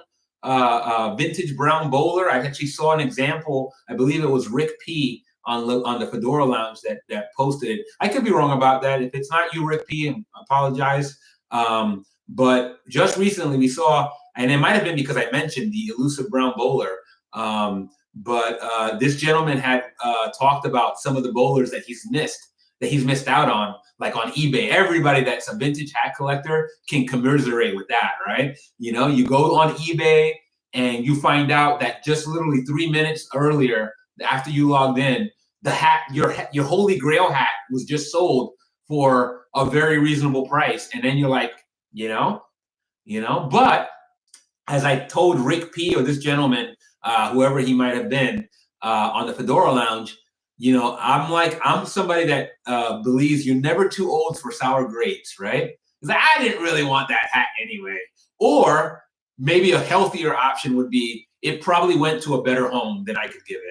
Speaker 1: vintage brown bowler. I actually saw an example. I believe it was Rick P on the Fedora Lounge that posted it. I could be wrong about that. If it's not you, Rick P, I apologize. But just recently we saw, and it might have been because I mentioned the elusive brown bowler. But this gentleman had talked about some of the bowlers that he's missed out on, like on eBay. Everybody that's a vintage hat collector can commiserate with that, right? You go on eBay and you find out that just literally 3 minutes earlier, after you logged in, the hat, your Holy Grail hat, was just sold for a very reasonable price, and then you're like, But as I told Rick P or this gentleman, whoever he might have been, on the Fedora Lounge, I'm somebody that believes you're never too old for sour grapes, right? Because I didn't really want that hat anyway. Or maybe a healthier option would be it probably went to a better home than I could give it.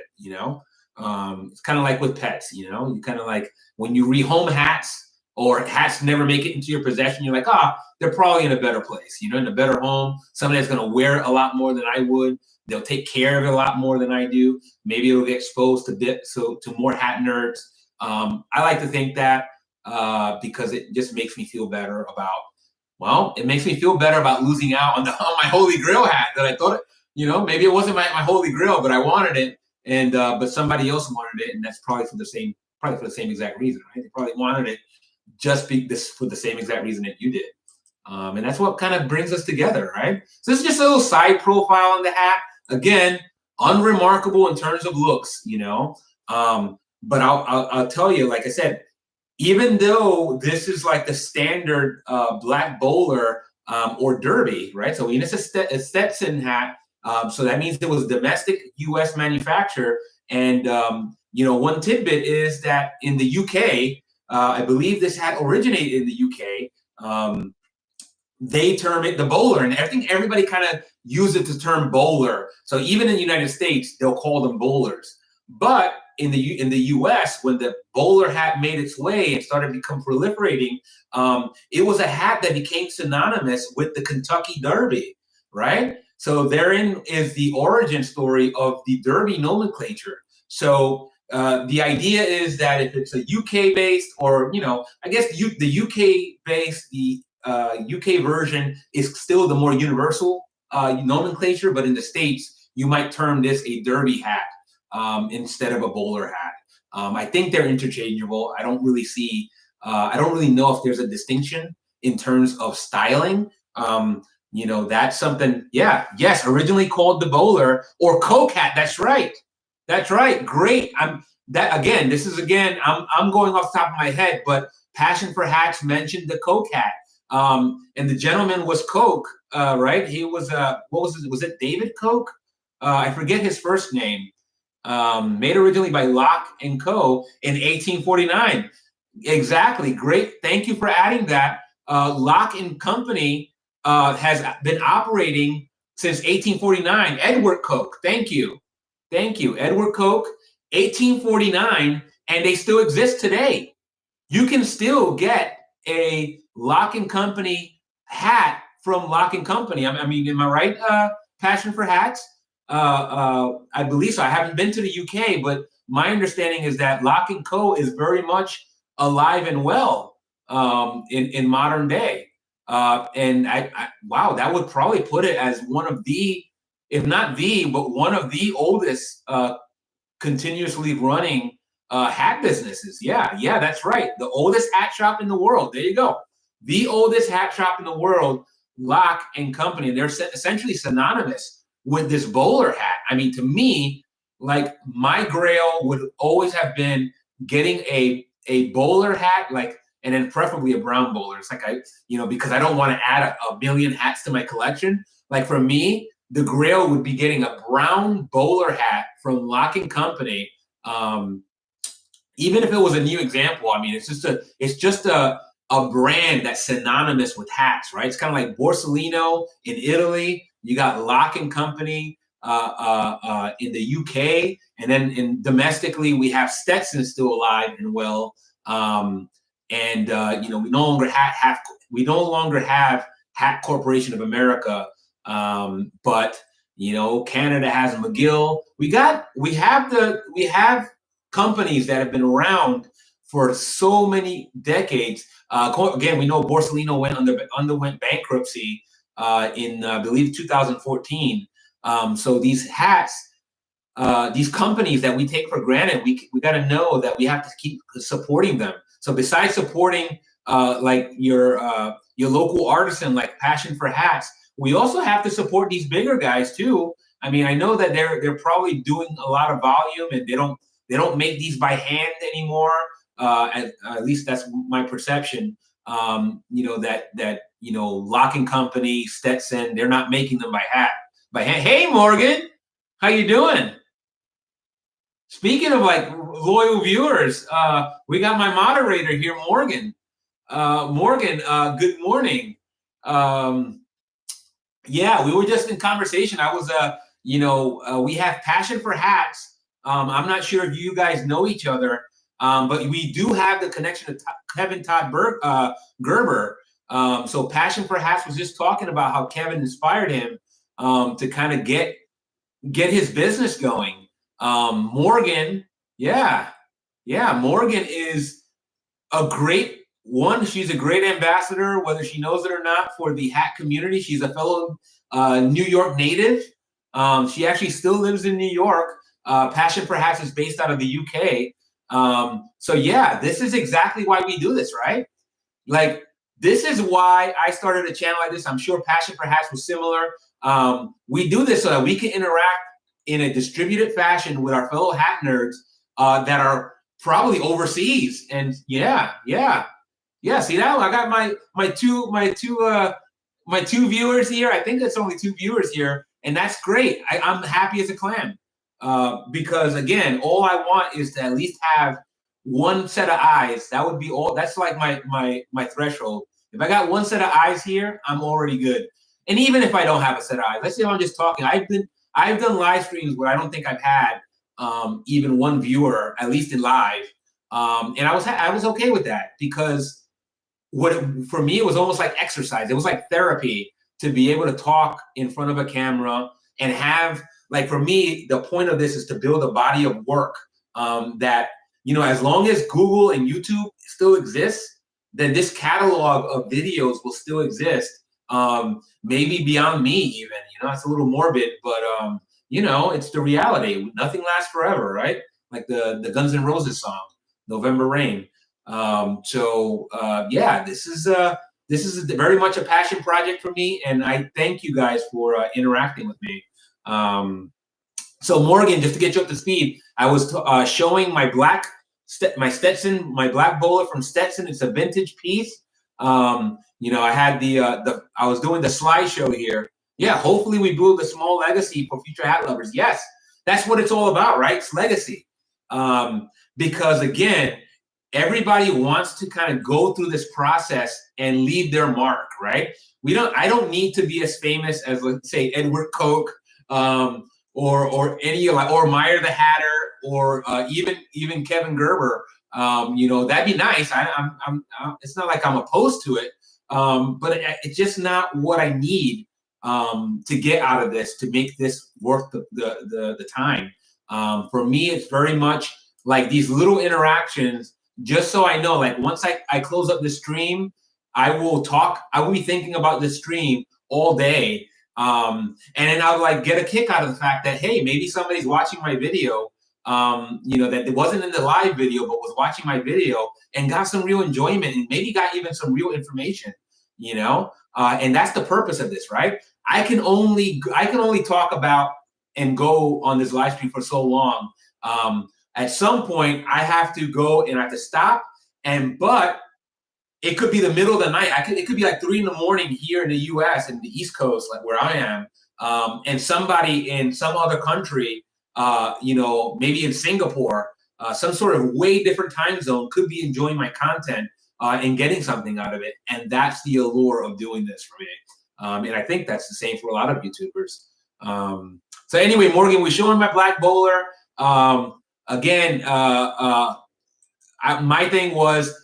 Speaker 1: It's kind of like with pets. You kind of like when you rehome hats or hats never make it into your possession, you're like, they're probably in a better place, in a better home. Somebody that's going to wear it a lot more than I would. They'll take care of it a lot more than I do. Maybe it'll get exposed to more hat nerds. I like to think that because it just makes me feel better about, it makes me feel better about losing out on my Holy Grail hat that I thought, maybe it wasn't my Holy Grail, but I wanted it, and but somebody else wanted it, and that's probably for the same exact reason, right? They probably wanted it for the same exact reason that you did. And that's what kind of brings us together, right? So this is just a little side profile on the hat. Again, unremarkable in terms of looks, but I'll tell you, like I said, even though this is like the standard black bowler or derby, right? So it's a Stetson hat. So that means it was domestic U.S. manufacturer. And, one tidbit is that in the UK, I believe this hat originated in the UK. They term it the bowler, and I think everybody kind of uses the term bowler. So even in the United States, they'll call them bowlers. But in the U.S., when the bowler hat made its way and started to become proliferating, it was a hat that became synonymous with the Kentucky Derby, right? So therein is the origin story of the Derby nomenclature. So the idea is that if it's a UK based, or I guess the UK based, the UK version is still the more universal nomenclature, but in the States, you might term this a derby hat instead of a bowler hat. I think they're interchangeable. I don't really know if there's a distinction in terms of styling. That's something, yeah, yes, originally called the bowler or Coke hat. That's right. That's right. Great. I'm going off the top of my head, but Passion for Hats mentioned the Coke hat. And the gentleman was Koch, right? He was what was it? Was it David Koch? I forget his first name. Made originally by Locke and Co. in 1849. Exactly. Great. Thank you for adding that. Locke and Company has been operating since 1849. Edward Koch. Thank you. Thank you. Edward Koch, 1849, and they still exist today. You can still get a Lock and Company hat from Lock and Company. I mean, am I right? Passion for hats. I believe so. I haven't been to the UK, but my understanding is that Lock and Co is very much alive and well in modern day. And wow, that would probably put it as one of the, if not the, but one of the oldest continuously running hat businesses. Yeah, that's right. The oldest hat shop in the world. There you go. The oldest hat shop in the world, Lock and Company. And they're essentially synonymous with this bowler hat. I mean, to me, like my grail would always have been getting a bowler hat, like, and then preferably a brown bowler. It's like because I don't want to add a million hats to my collection. Like for me, the grail would be getting a brown bowler hat from Lock and Company. Even if it was a new example, I mean, it's just a brand that's synonymous with hats, right? It's kind of like Borsellino in Italy. You got Lock and Company in the UK, and then domestically we have Stetson still alive and well. We no longer have Hat Corporation of America, but Canada has McGill. We have companies that have been around for so many decades. Again, we know Borsellino underwent bankruptcy in I believe 2014. So these hats, these companies that we take for granted, we got to know that we have to keep supporting them. So besides supporting like your local artisan like Passion for Hats, we also have to support these bigger guys too. I mean, I know that they're probably doing a lot of volume, and they don't make these by hand anymore. At least that's my perception. Lock and Company, Stetson, they're not making them by hand. Hey, Morgan, how you doing? Speaking of like loyal viewers, we got my moderator here, Morgan. Morgan, good morning. Yeah, we were just in conversation. I was, we have Passion for Hats. I'm not sure if you guys know each other, but we do have the connection to Kevin Todd Gerber. So Passion for Hats was just talking about how Kevin inspired him to kind of get his business going. Morgan, Morgan is a great one. She's a great ambassador, whether she knows it or not, for the hat community. She's a fellow New York native. She actually still lives in New York. Passion for Hats is based out of the UK. So yeah, this is exactly why we do this, right? Like this is why I started a channel like this. I'm sure Passion for Hats was similar. We do this so that we can interact in a distributed fashion with our fellow hat nerds that are probably overseas. And yeah. See that? I got my two viewers here. I think that's only 2 viewers here, and that's great. I'm happy as a clam because again, all I want is to at least have one set of eyes. That would be all. That's like my threshold. If I got one set of eyes here, I'm already good. And even if I don't have a set of eyes, let's say I'm just talking. I've done live streams where I don't think I've had even one viewer, at least in live, and I was okay with that because for me, it was almost like exercise. It was like therapy to be able to talk in front of a camera and have, like, for me, the point of this is to build a body of work that, as long as Google and YouTube still exists, then this catalog of videos will still exist. Maybe beyond me even, it's a little morbid, but it's the reality. Nothing lasts forever, right? Like the Guns N' Roses song, November Rain. Yeah, this is very much a passion project for me, and I thank you guys for interacting with me. So Morgan, just to get you up to speed, I was showing my Stetson, my black bowler from Stetson. It's a vintage piece. I had I was doing the slideshow here. Yeah, hopefully we build a small legacy for future hat lovers. Yes, that's what it's all about, right? It's legacy. Because again, everybody wants to kind of go through this process and leave their mark, right? I don't need to be as famous as, let's say, Edward Koch, or any or Meyer the Hatter, or even Kevin Gerber. That'd be nice. It's not like I'm opposed to it, but it's just not what I need to get out of this to make this worth the time. For me, it's very much like these little interactions. Just so I know, like once I close up the stream, I will be thinking about the stream all day. And then I'll like get a kick out of the fact that, hey, maybe somebody's watching my video, that it wasn't in the live video, but was watching my video and got some real enjoyment and maybe got even some real information, and that's the purpose of this, right? I can only talk about and go on this live stream for so long. At some point, I have to go and I have to stop. But it could be the middle of the night. It could be like 3 a.m. here in the U.S. and the East Coast, like where I am, and somebody in some other country, maybe in Singapore, some sort of way different time zone, could be enjoying my content and getting something out of it. And that's the allure of doing this for me. And I think that's the same for a lot of YouTubers. So anyway, Morgan, we're showing my black bowler. Again, my thing was,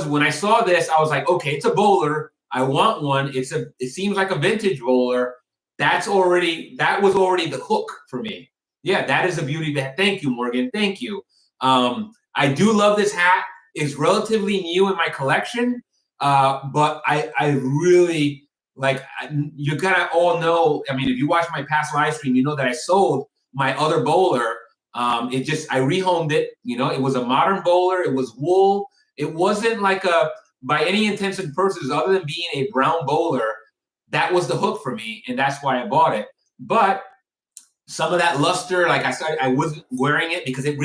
Speaker 1: when I saw this, I was like, okay, it's a bowler. I want one. It seems like a vintage bowler. That was already the hook for me. Yeah, that is the beauty of that. Thank you, Morgan. Thank you. I do love this hat. It's relatively new in my collection, but I really like. You gotta all know. I mean, if you watch my past live stream, you know that I sold my other bowler. I rehomed it. It was a modern bowler. It was wool. It wasn't like by any intents and purposes, other than being a brown bowler, that was the hook for me, and that's why I bought it. But some of that luster, like I wasn't wearing it because it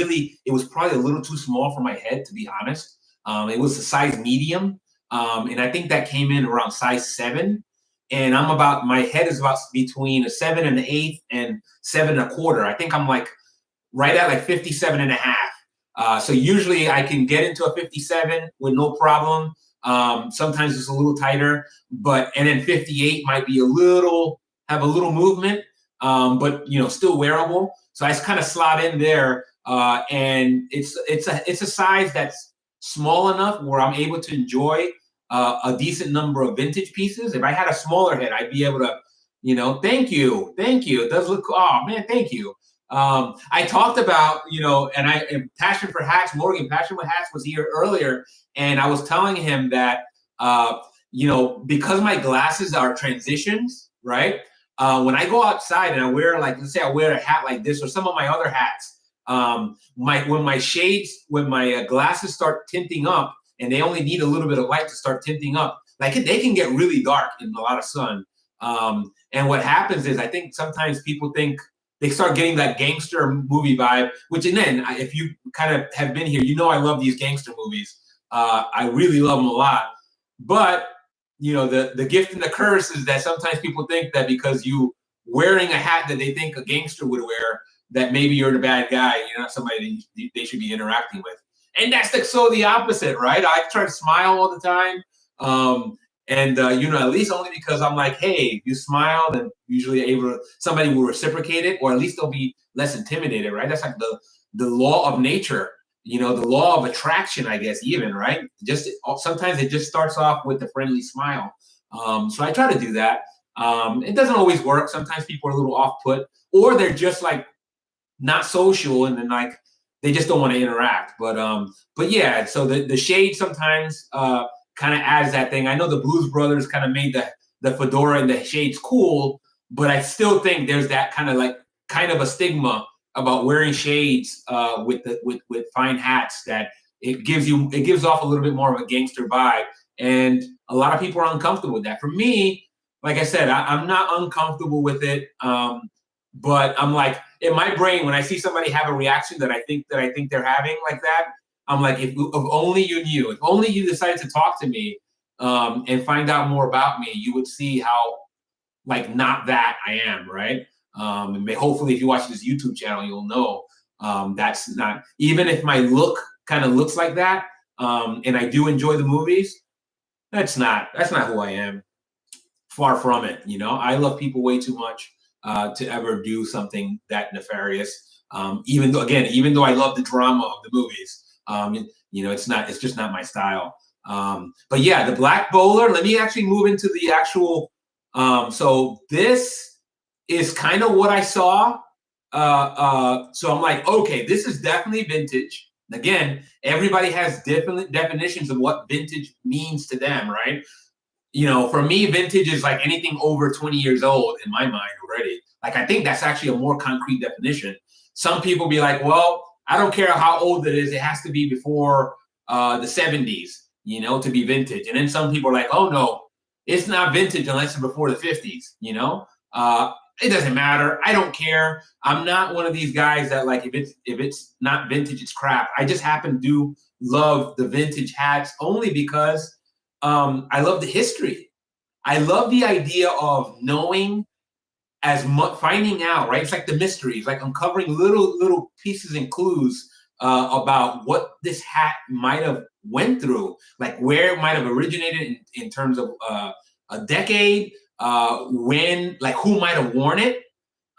Speaker 1: was probably a little too small for my head, to be honest. It was a size medium, and I think that came in around size 7. And my head is about between a 7 1/8 and 7 1/4. I think I'm like right at like 57 1/2. So usually I can get into a 57 with no problem. Sometimes it's a little tighter, and then 58 might be have a little movement, but still wearable. So I just kind of slot in there, and it's a size that's small enough where I'm able to enjoy a decent number of vintage pieces. If I had a smaller head, I'd be able to, thank you. It does look, oh man, thank you. I talked about, and Passion for Hats, Morgan, Passion for Hats was here earlier, and I was telling him that, because my glasses are transitions, right? When I go outside and I wear, like, let's say I wear a hat like this or some of my other hats, when my glasses start tinting up and they only need a little bit of light to start tinting up. Like they can get really dark in a lot of sun. And what happens is I think sometimes people think they start getting that gangster movie vibe, which, and then if you kind of have been here, you know I love these gangster movies. I really love them a lot. But, you know, the gift and the curse is that sometimes people think that because you wearing a hat that they think a gangster would wear, that maybe you're the bad guy, you're not somebody they should be interacting with. And that's the opposite, right? I try to smile all the time. You know, at least only because I'm like, hey, you smile, and usually somebody will reciprocate it, or at least they'll be less intimidated, right? That's like the law of nature, you know, the law of attraction, I guess, even, right? Just sometimes it just starts off with a friendly smile. So I try to do that. It doesn't always work. Sometimes people are a little off put, or they're just like not social, and then like they just don't want to interact. But yeah, so the shade sometimes kind of adds that thing. I know the Blues Brothers kind of made the fedora and the shades cool, but I still think there's that kind of a stigma about wearing shades with fine hats, that it gives off a little bit more of a gangster vibe, and a lot of people are uncomfortable with that. For me, like I said, I'm not uncomfortable with it, but I'm like, in my brain, when I see somebody have a reaction that I think they're having like that, I'm like, if only you knew, if only you decided to talk to me and find out more about me, you would see how like not that I am, right? And hopefully, if you watch this YouTube channel, you'll know that's not, even if my look kind of looks like that, and I do enjoy the movies, that's not who I am. Far from it. You know, I love people way too much to ever do something that nefarious. Even though I love the drama of the movies, you know, it's just not my style. But yeah, the black bowler. Let me actually move into the actual. So this is kind of what I saw. So I'm like, okay, this is definitely vintage. Again, everybody has different definitions of what vintage means to them, right? You know, for me, vintage is like anything over 20 years old in my mind already. Like, I think that's actually a more concrete definition. Some people be like, well, I don't care how old it is. It has to be before the 70s, you know, to be vintage. And then some people are like, oh, no, it's not vintage unless it's before the 50s, you know? It doesn't matter. I don't care. I'm not one of these guys that like, if it's not vintage, it's crap. I just happen to love the vintage hats only because I love the history. I love the idea of knowing as much, finding out, right? It's like the mysteries, like uncovering little pieces and clues about what this hat might have went through, like where it might have originated in terms of a decade, when, like who might have worn it.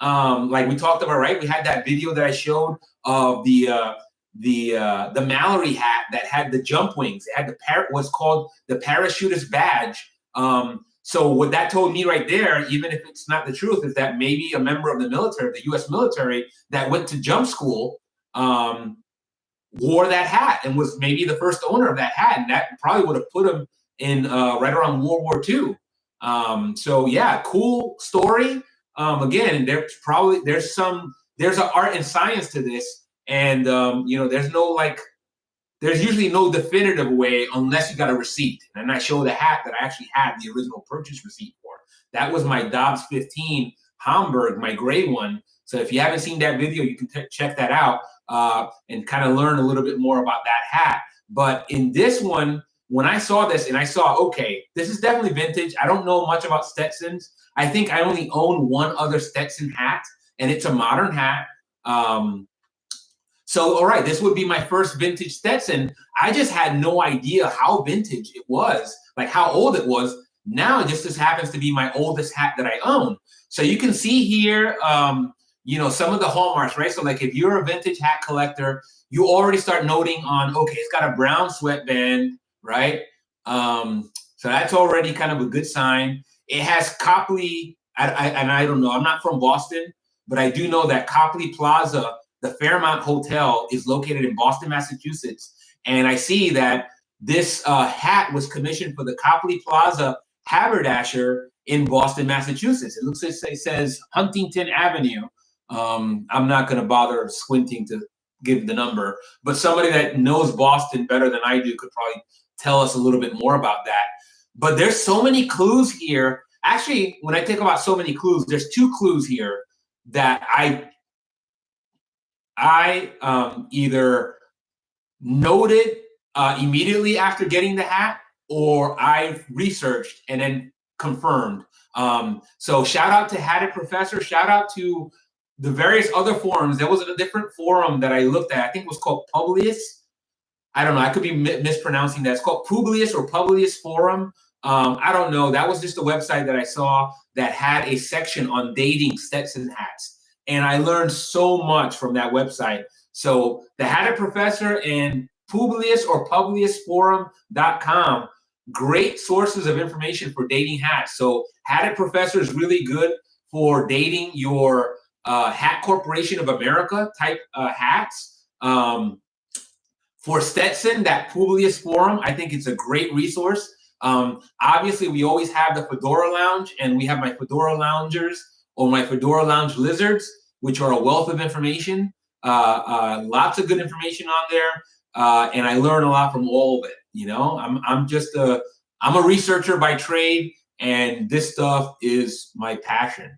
Speaker 1: Like we talked about, right? We had that video that I showed of the Mallory hat that had the jump wings. It had was called the parachutist badge. So what that told me right there, even if it's not the truth, is that maybe a member of the military, the U.S. military that went to jump school, wore that hat and was maybe the first owner of that hat, and that probably would have put him in right around World War II. So yeah, cool story. Again, there's an art and science to this. And, you know, there's usually no definitive way unless you got a receipt. And I show the hat that I actually had the original purchase receipt for. That was my Dobbs 15 Hamburg, my gray one. So if you haven't seen that video, you can check that out and kind of learn a little bit more about that hat. But in this one, when I saw this and I saw, okay, this is definitely vintage. I don't know much about Stetsons. I think I only own one other Stetson hat, and it's a modern hat. So, all right, this would be my first vintage Stetson. I just had no idea how vintage it was, like how old it was. Now it just happens to be my oldest hat that I own. So you can see here, you know, some of the hallmarks, right? So like if you're a vintage hat collector, you already start noting on, okay, it's got a brown sweatband, right? So that's already kind of a good sign. It has Copley, and I don't know, I'm not from Boston, but I do know that Copley Plaza, the Fairmont Hotel, is located in Boston, Massachusetts. And I see that this hat was commissioned for the Copley Plaza Haberdasher in Boston, Massachusetts. It looks like it says Huntington Avenue. I'm not going to bother squinting to give the number, but somebody that knows Boston better than I do could probably tell us a little bit more about that. But there's so many clues here. Actually, when I think about so many clues, there's two clues here that I either noted immediately after getting the hat, or I researched and then confirmed. So shout out to Hatted Professor. Shout out to the various other forums. There was a different forum that I looked at. I think it was called Publius. I don't know. I could be mispronouncing that. It's called Publius or Publius Forum. I don't know. That was just a website that I saw that had a section on dating Stetson hats. And I learned so much from that website. So the Hatted Professor and Publius or PubliusForum.com, great sources of information for dating hats. So Hatted Professor is really good for dating your Hat Corporation of America type hats. For Stetson, that Publius Forum, I think it's a great resource. Obviously, we always have the Fedora Lounge, and we have my Fedora Loungers or my Fedora Lounge Lizards, which are a wealth of information. Lots of good information on there, and I learn a lot from all of it. You know, I'm a researcher by trade, and this stuff is my passion.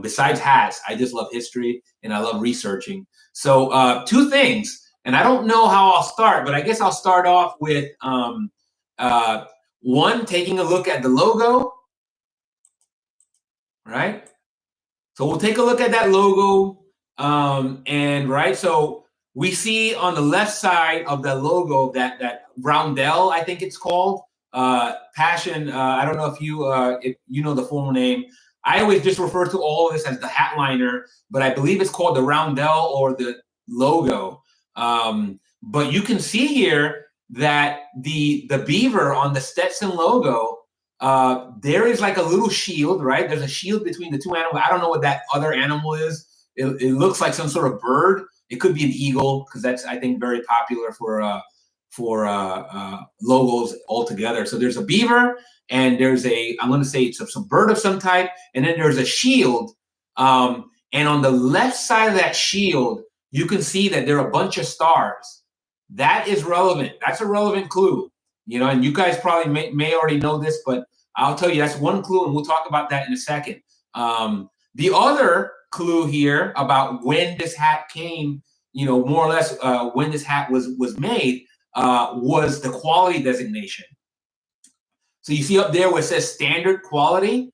Speaker 1: Besides hats, I just love history and I love researching. So two things, and I don't know how I'll start, but I guess I'll start off with one, taking a look at the logo, right? So we'll take a look at that logo, and right, so we see on the left side of the logo that roundel, I think it's called, passion. I don't know if you know the full name. I always just refer to all of this as the hat liner, but I believe it's called the roundel or the logo. But you can see here that the beaver on the Stetson logo, there is like a little shield, right? There's a shield between the two animals. I don't know what that other animal is. It looks like some sort of bird. It could be an eagle, because that's, I think, very popular for logos altogether. So there's a beaver, and there's I'm going to say it's some bird of some type, and then there's a shield. And on the left side of that shield, you can see that there are a bunch of stars. That is relevant. That's a relevant clue, you know, and you guys probably may already know this, but I'll tell you that's one clue, and we'll talk about that in a second. The other clue here about when this hat came, you know, more or less when this hat was made, was the quality designation. So you see up there where it says standard quality.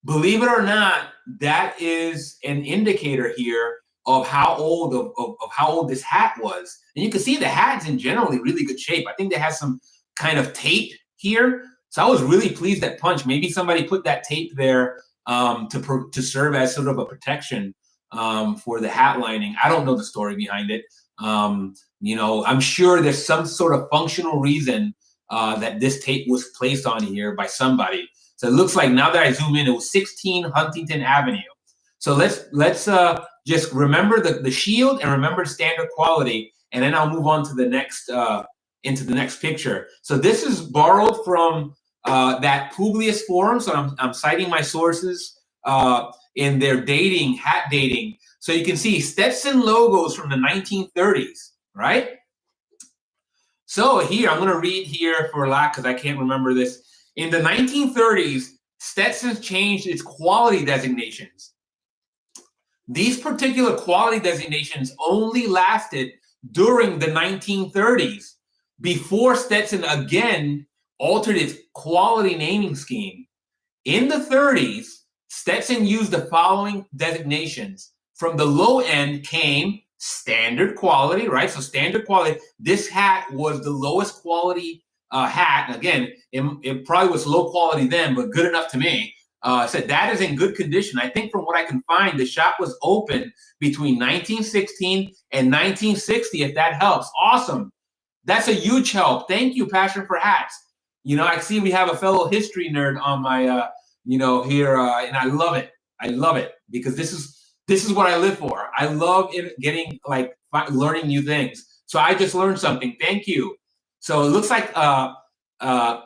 Speaker 1: Believe it or not, that is an indicator here of how old of how old this hat was. And you can see the hat's in generally really good shape. I think they have some kind of tape here. So I was really pleased at Punch. Maybe somebody put that tape there to serve as sort of a protection for the hat lining. I don't know the story behind it. You know, I'm sure there's some sort of functional reason that this tape was placed on here by somebody. So it looks like, now that I zoom in, it was 16 Huntington Avenue. So let's just remember the shield and remember standard quality, and then I'll move on to the next into the next picture. So this is borrowed from that Publius forum. So I'm citing my sources in their hat dating. So you can see Stetson logos from the 1930s, right? So here, I'm going to read here for a lot because I can't remember this. In the 1930s, Stetson changed its quality designations. These particular quality designations only lasted during the 1930s, before Stetson again altered its quality naming scheme. In the 30s, Stetson used the following designations. From the low end came standard quality, right? So standard quality, this hat was the lowest quality hat. Again, it probably was low quality then, but good enough to me. Said that is in good condition. I think from what I can find, the shop was open between 1916 and 1960, if that helps. Awesome. That's a huge help. Thank you, Passion for Hats. You know, I see we have a fellow history nerd on my, you know, here, and I love it. I love it because this is what I live for. I love getting, like, learning new things. So I just learned something. Thank you. So it looks like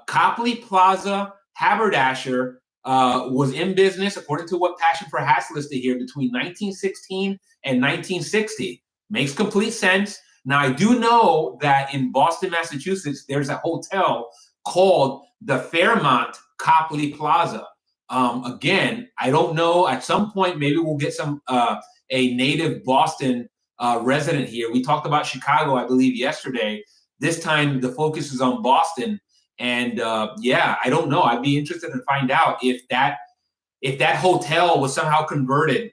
Speaker 1: Copley Plaza Haberdasher was in business, according to what Passion for Hats listed here, between 1916 and 1960. Makes complete sense. Now, I do know that in Boston, Massachusetts, there's a hotel called the Fairmont Copley Plaza. Again, I don't know. At some point, maybe we'll get a native Boston resident here. We talked about Chicago, I believe, yesterday. This time, the focus is on Boston. And yeah, I don't know. I'd be interested to find out if that hotel was somehow converted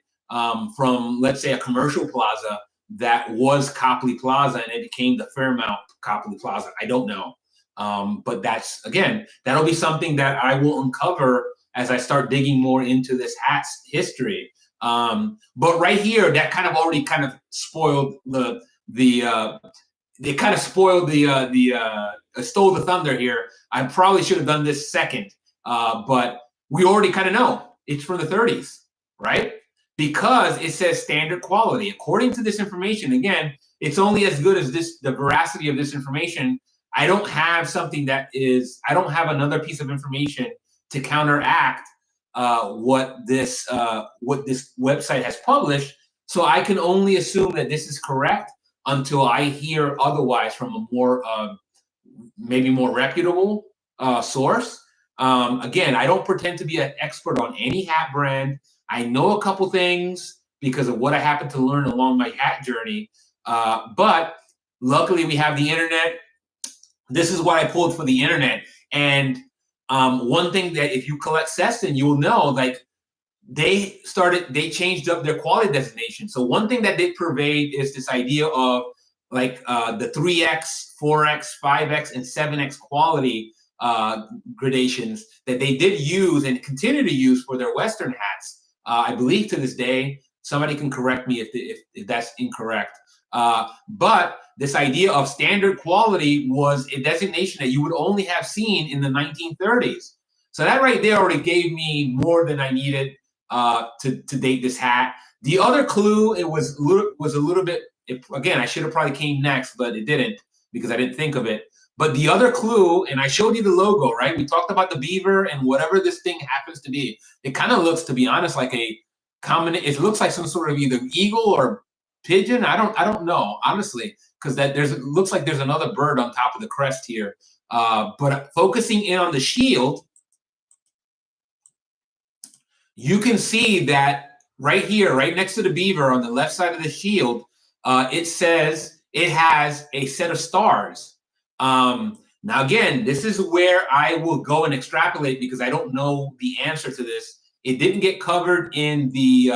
Speaker 1: from, let's say, a commercial plaza that was Copley Plaza and it became the Fairmount Copley Plaza. I don't know. But that's, again, that'll be something that I will uncover as I start digging more into this hat's history. But right here, that kind of already kind of spoiled they kind of spoiled stole the thunder here. I probably should have done this second, but we already kind of know it's from the 30s, right? Because it says standard quality. According to this information, again, it's only as good as the veracity of this information. I don't have another piece of information to counteract what this website has published. So I can only assume that this is correct until I hear otherwise from a more maybe more reputable source. Again, I don't pretend to be an expert on any hat brand. I know a couple things because of what I happened to learn along my hat journey. But luckily, we have the internet. This is what I pulled for the internet. And one thing that if you collect Stetson, you will know, like, they changed up their quality designation. So one thing that they pervade is this idea of like the 3X, 4X, 5X, and 7X quality gradations that they did use and continue to use for their Western hats. I believe to this day, somebody can correct me if that's incorrect. But this idea of standard quality was a designation that you would only have seen in the 1930s. So that right there already gave me more than I needed to date this hat. The other clue, it was a little bit, again, I should have probably came next, but it didn't because I didn't think of it. But the other clue, and I showed you the logo, right? We talked about the beaver and whatever this thing happens to be. It kind of looks, to be honest, like it looks like some sort of either eagle or pigeon. I don't know, honestly, because it looks like there's another bird on top of the crest here. But focusing in on the shield, you can see that right here, right next to the beaver on the left side of the shield, it says it has a set of stars. Now, again, this is where I will go and extrapolate because I don't know the answer to this. It didn't get covered in the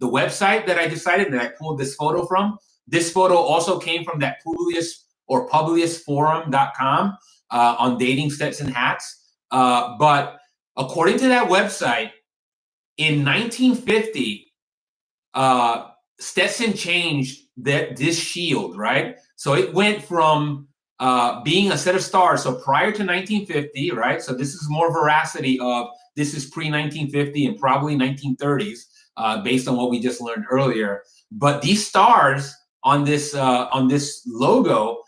Speaker 1: website that I decided that I pulled this photo from. This photo also came from that publiusforum.com on dating Stetson hats. But according to that website, in 1950, Stetson changed this shield, right? So it went from being a set of stars. So prior to 1950, right? So this is more veracity of this is pre-1950 and probably 1930s, based on what we just learned earlier. But these stars on this logo,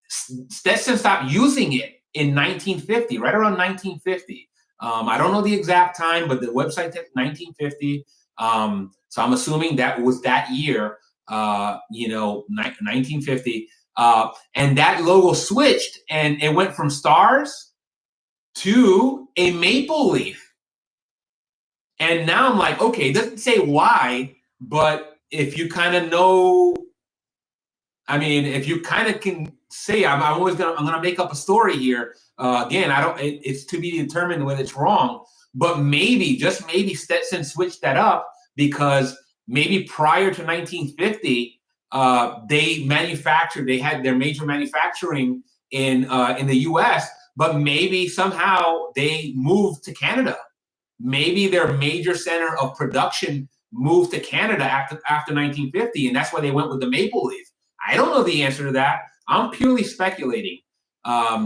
Speaker 1: Stetson stopped using it in 1950, right around 1950. I don't know the exact time, but the website said 1950. So I'm assuming that was that year, 1950. And that logo switched and it went from stars to a maple leaf. And now I'm like, okay, it doesn't say why, but if you kind of know, I mean, if you kind of can say, I'm gonna make up a story here. Again, it's to be determined whether it's wrong, but maybe, just maybe Stetson switched that up because maybe prior to 1950, they had their major manufacturing in the US, but maybe somehow they moved to Canada. Maybe their major center of production moved to Canada after 1950, and that's why they went with the maple leaf. I don't know the answer to that. I'm purely speculating.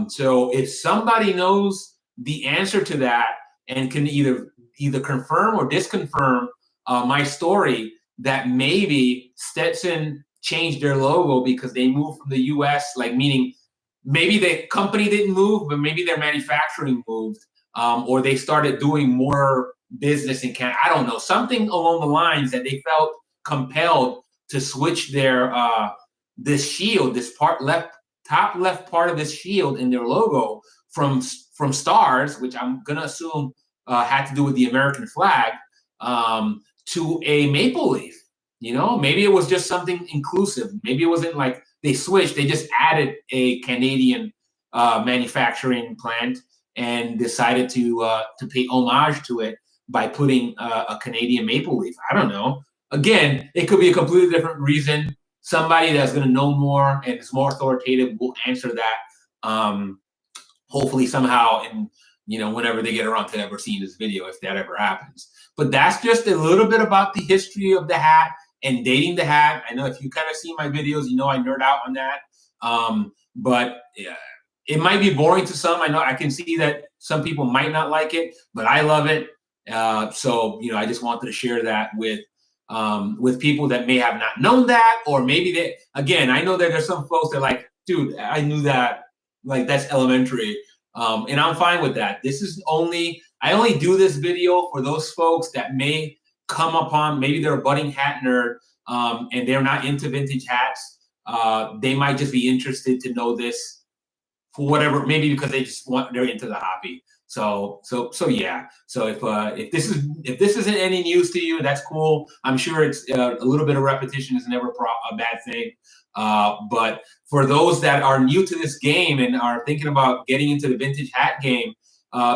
Speaker 1: So if somebody knows the answer to that and can either confirm or disconfirm my story that maybe Stetson changed their logo because they moved from the US, like meaning maybe the company didn't move, but maybe their manufacturing moved, or they started doing more business in Canada. I don't know, something along the lines that they felt compelled to switch their this shield, this top left part of this shield in their logo from stars, which I'm gonna assume had to do with the American flag, to a maple leaf. You know, maybe it was just something inclusive. Maybe it wasn't like they switched. They just added a Canadian manufacturing plant and decided to pay homage to it by putting a Canadian maple leaf. I don't know. Again, it could be a completely different reason. Somebody that's going to know more and is more authoritative will answer that. Hopefully somehow, and whenever they get around to ever seeing this video, if that ever happens. But that's just a little bit about the history of the hat and dating the hat. I know if you kind of see my videos, I nerd out on that. But yeah, it might be boring to some. I know I can see that some people might not like it, but I love it. So I just wanted to share that with people that may have not known that, or maybe they, again, I know that there's some folks that are like, dude, I knew that, like that's elementary. And I'm fine with that. I only do this video for those folks that may come upon, maybe they're a budding hat nerd, and they're not into vintage hats. They might just be interested to know this for whatever, maybe because they're into the hobby. So yeah. So if this isn't any news to you, that's cool. I'm sure it's a little bit of repetition is never a bad thing. But for those that are new to this game and are thinking about getting into the vintage hat game,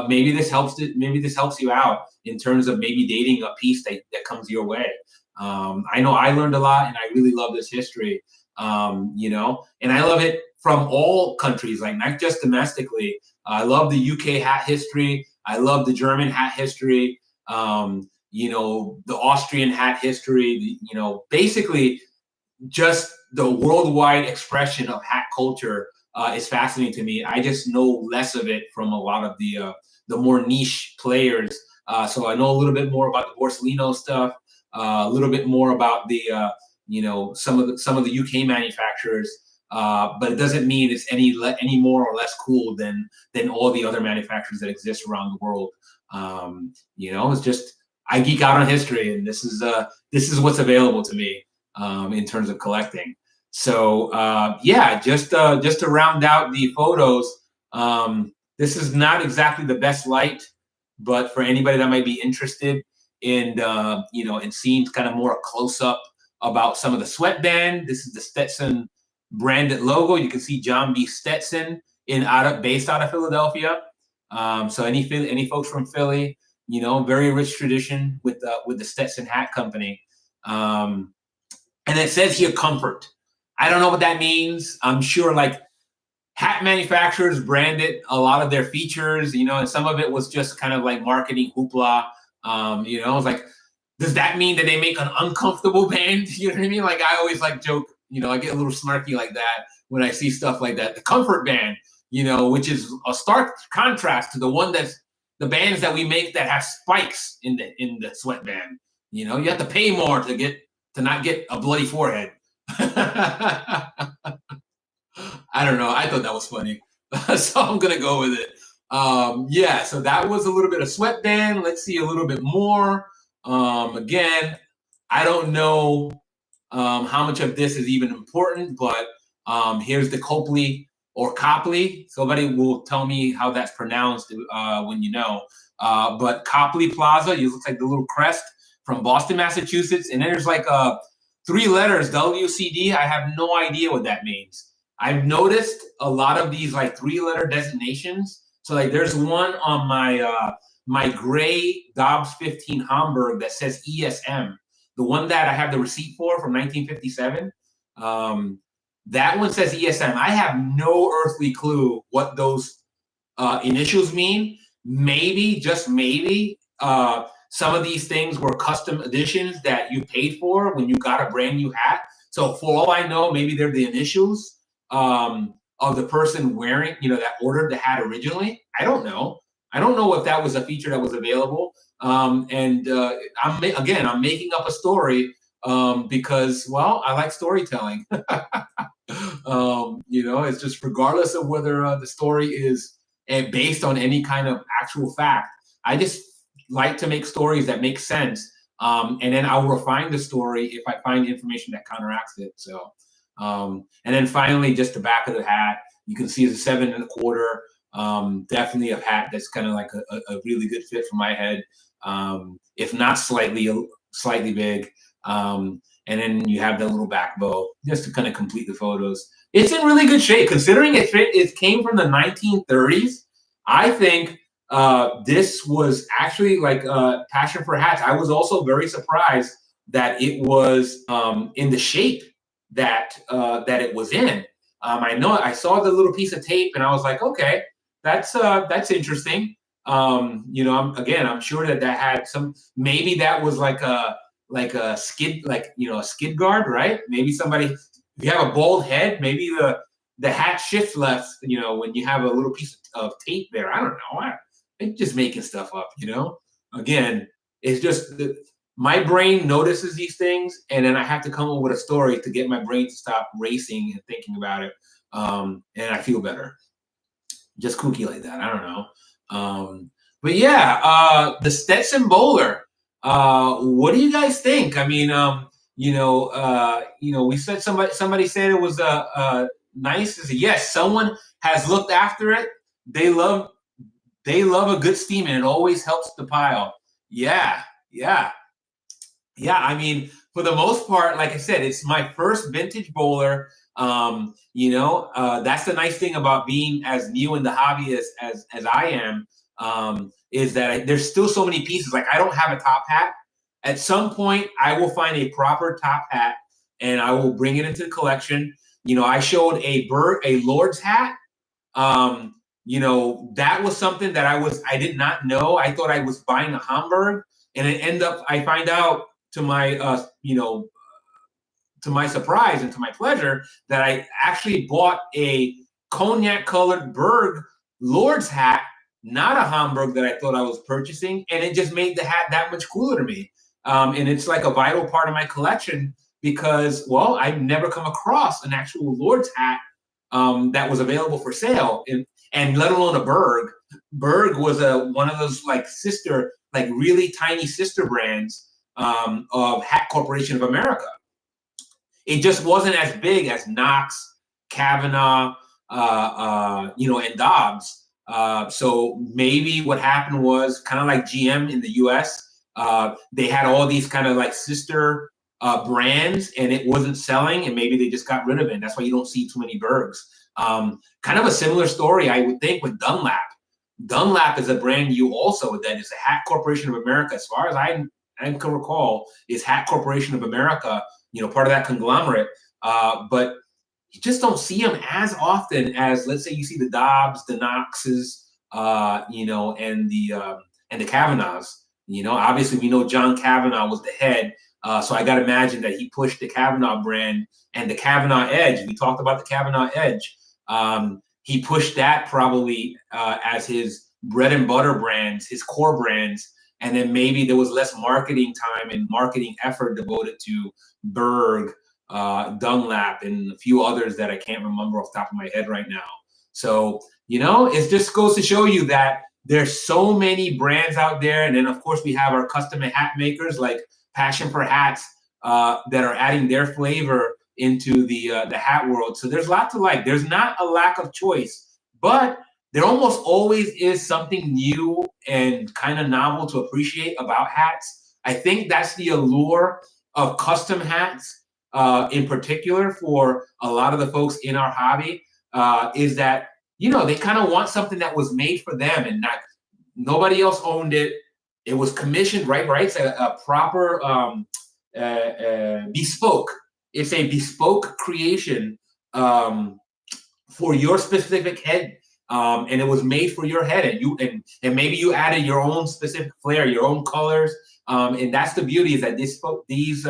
Speaker 1: maybe this helps you out in terms of maybe dating a piece that comes your way. I know I learned a lot, and I really love this history. And I love it from all countries, like not just domestically. I love the UK hat history. I love the German hat history. The Austrian hat history. Basically just the worldwide expression of hat culture is fascinating to me. I just know less of it from a lot of the more niche players. So I know a little bit more about the Borsellino stuff, a little bit more about the some of the UK manufacturers. But it doesn't mean it's any more or less cool than all the other manufacturers that exist around the world. It's just I geek out on history, and this is what's available to me in terms of collecting. So yeah, just to round out the photos, this is not exactly the best light, but for anybody that might be interested in in seeing kind of more close up about some of the sweatband, this is the Stetson branded logo. You can see John B. Stetson based out of Philadelphia. So any folks from Philly, very rich tradition with the Stetson Hat Company. And it says here comfort. I don't know what that means. I'm sure like hat manufacturers branded a lot of their features, and some of it was just kind of like marketing hoopla. It's like, does that mean that they make an uncomfortable band? You know what I mean? Like I always like joke, I get a little snarky like that when I see stuff like that. The comfort band, which is a stark contrast to the bands that we make that have spikes in the sweatband. You have to pay more to not get a bloody forehead. I don't know. I thought that was funny. So I'm going to go with it. Yeah, so that was a little bit of sweatband. Let's see a little bit more. Again, I don't know how much of this is even important, but here's the Copley or Copley. Somebody will tell me how that's pronounced when you know. But Copley Plaza, you look like the little crest from Boston, Massachusetts. And there's like 3 letters, WCD. I have no idea what that means. I've noticed a lot of these like 3-letter designations. So like there's one on my gray Dobbs 15 Hamburg that says ESM. The one that I have the receipt for from 1957. That one says ESM. I have no earthly clue what those initials mean. Maybe, just maybe, some of these things were custom editions that you paid for when you got a brand new hat. So for all I know, maybe they're the initials of the person wearing, that ordered the hat originally. I don't know. I don't know if that was a feature that was available. I'm making up a story because, well, I like storytelling. It's just regardless of whether the story is based on any kind of actual fact. I just like to make stories that make sense. And then I'll refine the story if I find information that counteracts it. So, And then finally, just the back of the hat, you can see it's a 7 1/4. Definitely a hat that's kind of like a really good fit for my head, if not slightly big. And then you have that little back bow just to kind of complete the photos. It's in really good shape considering it came from the 1930s. I think this was actually like passion for hats. I was also very surprised that it was in the shape that it was in. I know I saw the little piece of tape and I was like, okay, that's interesting. I'm sure that had some. Maybe that was like a skid, a skid guard, right? Maybe somebody, if you have a bald head, maybe the hat shifts left. When you have a little piece of tape there. I don't know. I'm just making stuff up. Again, it's just my brain notices these things, and then I have to come up with a story to get my brain to stop racing and thinking about it. And I feel better. Just kooky like that. I don't know. But yeah, the Stetson bowler. What do you guys think? I mean, we said somebody said it was nice. Yes, someone has looked after it. They love a good steam, and it always helps the pile. Yeah, yeah. Yeah, I mean, for the most part, like I said, it's my first vintage bowler. That's the nice thing about being as new in the hobby as I am, is that there's still so many pieces. Like I don't have a top hat. At some point, I will find a proper top hat and I will bring it into the collection. I showed a Lord's hat. That was something that I did not know. I thought I was buying a Hamburg, and I find out to my to my surprise and to my pleasure that I actually bought a cognac colored Berg Lord's hat, not a Hamburg that I thought I was purchasing, and it just made the hat that much cooler to me. And it's like a vital part of my collection because, well, I've never come across an actual Lord's hat that was available for sale, and let alone a Berg. Berg was one of those really tiny sister brands of Hat Corporation of America. It just wasn't as big as Knox, Kavanaugh, and Dobbs. So maybe what happened was kind of like GM in the U.S. They had all these kind of like sister brands, and it wasn't selling, and maybe they just got rid of it. And that's why you don't see too many Bergs. Kind of a similar story, I would think, with Dunlap. Dunlap is a brand new also that is a Hat Corporation of America. As far as I can recall, is Hat Corporation of America, part of that conglomerate. But you just don't see them as often as, let's say, you see the Dobbs, the Knoxes, and the Kavanaughs. Obviously we know John Kavanaugh was the head. So I got to imagine that he pushed the Kavanaugh brand and the Kavanaugh Edge. We talked about the Kavanaugh Edge. He pushed that probably as his bread and butter brands, his core brands. And then maybe there was less marketing time and marketing effort devoted to Berg, Dunlap, and a few others that I can't remember off the top of my head right now. So, it just goes to show you that there's so many brands out there. And then, of course, we have our custom hat makers like Passion for Hats that are adding their flavor into the hat world. So there's a lot to like. There's not a lack of choice, but there almost always is something new and kind of novel to appreciate about hats. I think that's the allure of custom hats, in particular for a lot of the folks in our hobby, is that, they kind of want something that was made for them and nobody else owned it. It was commissioned, right? It's a proper bespoke. It's a bespoke creation for your specific head. And it was made for your head, and maybe you added your own specific flair, your own colors, and that's the beauty, is that these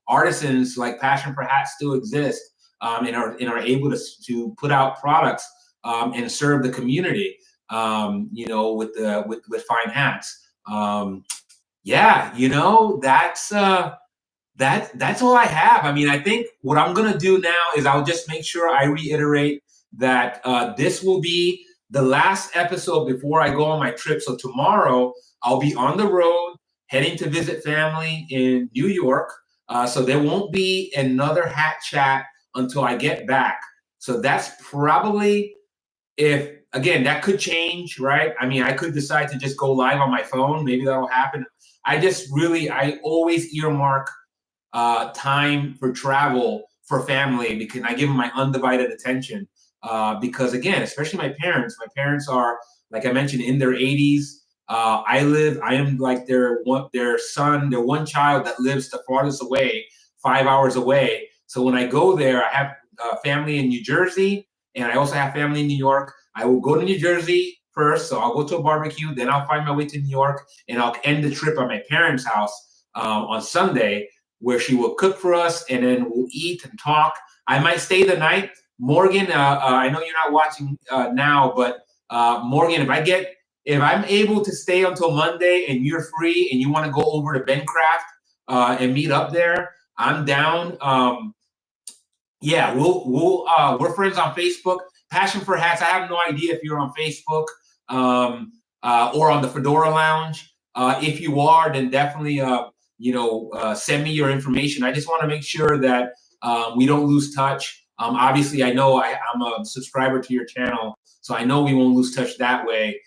Speaker 1: artisans like Passion for Hats still exist, and are able to put out products and serve the community, with fine hats. That's all I have. I mean, I think what I'm gonna do now is I'll just make sure I reiterate that this will be the last episode before I go on my trip. So tomorrow I'll be on the road heading to visit family in New York. So there won't be another hat chat until I get back. So that's probably, if again, that could change, right? I mean, I could decide to just go live on my phone. Maybe that'll happen. I always earmark time for travel for family, because I give them my undivided attention. Because again, especially my parents are, like I mentioned, in their 80s. I am like their one child that lives the farthest away, 5 hours away. So when I go there, I have family in New Jersey, and I also have family in New York. I will go to New Jersey first, so I'll go to a barbecue, then I'll find my way to New York, and I'll end the trip at my parents' house on Sunday, where she will cook for us, and then we'll eat and talk. I might stay the night. Morgan, I know you're not watching now, but Morgan, if I'm able to stay until Monday and you're free and you want to go over to Bencraft and meet up there, I'm down. Yeah, we're friends on Facebook. Passion for Hats. I have no idea if you're on Facebook or on the Fedora Lounge. If you are, then definitely send me your information. I just want to make sure that we don't lose touch. Obviously, I know I'm a subscriber to your channel, so I know we won't lose touch that way.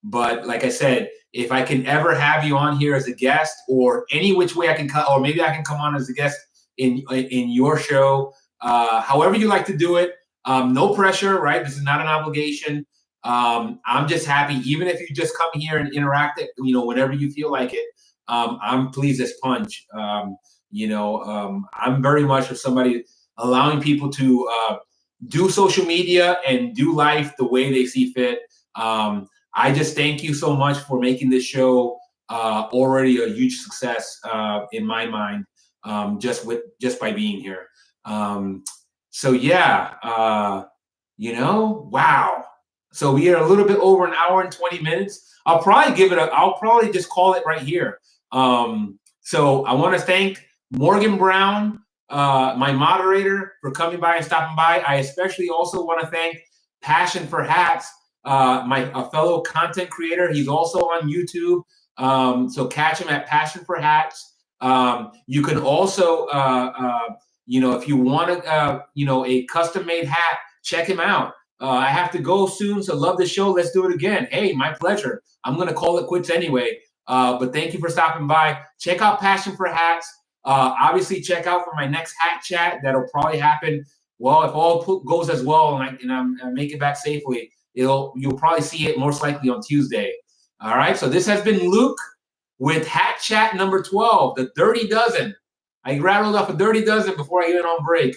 Speaker 1: But like I said, if I can ever have you on here as a guest, or any which way I can come, or maybe I can come on as a guest in your show, however you like to do it. No pressure, right? This is not an obligation. I'm just happy, even if you just come here and interact it, whenever you feel like it. I'm pleased as punch. I'm very much of somebody allowing people to do social media and do life the way they see fit. I just thank you so much for making this show already a huge success in my mind, just by being here. So yeah, wow. So we are a little bit over an hour and 20 minutes. I'll probably just call it right here. So I want to thank Morgan Brown, my moderator, for coming by and stopping by. I especially also want to thank Passion for Hats, a fellow content creator. He's also on YouTube. So catch him at Passion for Hats. You can also, if you want a custom-made hat, check him out. I have to go soon, so love the show. Let's do it again. Hey, my pleasure. I'm going to call it quits anyway. But thank you for stopping by. Check out Passion for Hats. Obviously, check out for my next hat chat. That'll probably happen. Well, if all goes as well and I make it back safely, you'll probably see it most likely on Tuesday. All right. So this has been Luke with Hat Chat number 12, the Dirty Dozen. I rattled off a dirty dozen before I went on break.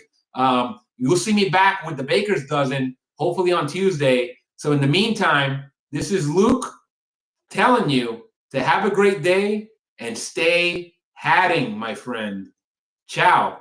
Speaker 1: You'll see me back with the Baker's Dozen, hopefully on Tuesday. So in the meantime, this is Luke telling you to have a great day and stay hatting, my friend. Ciao.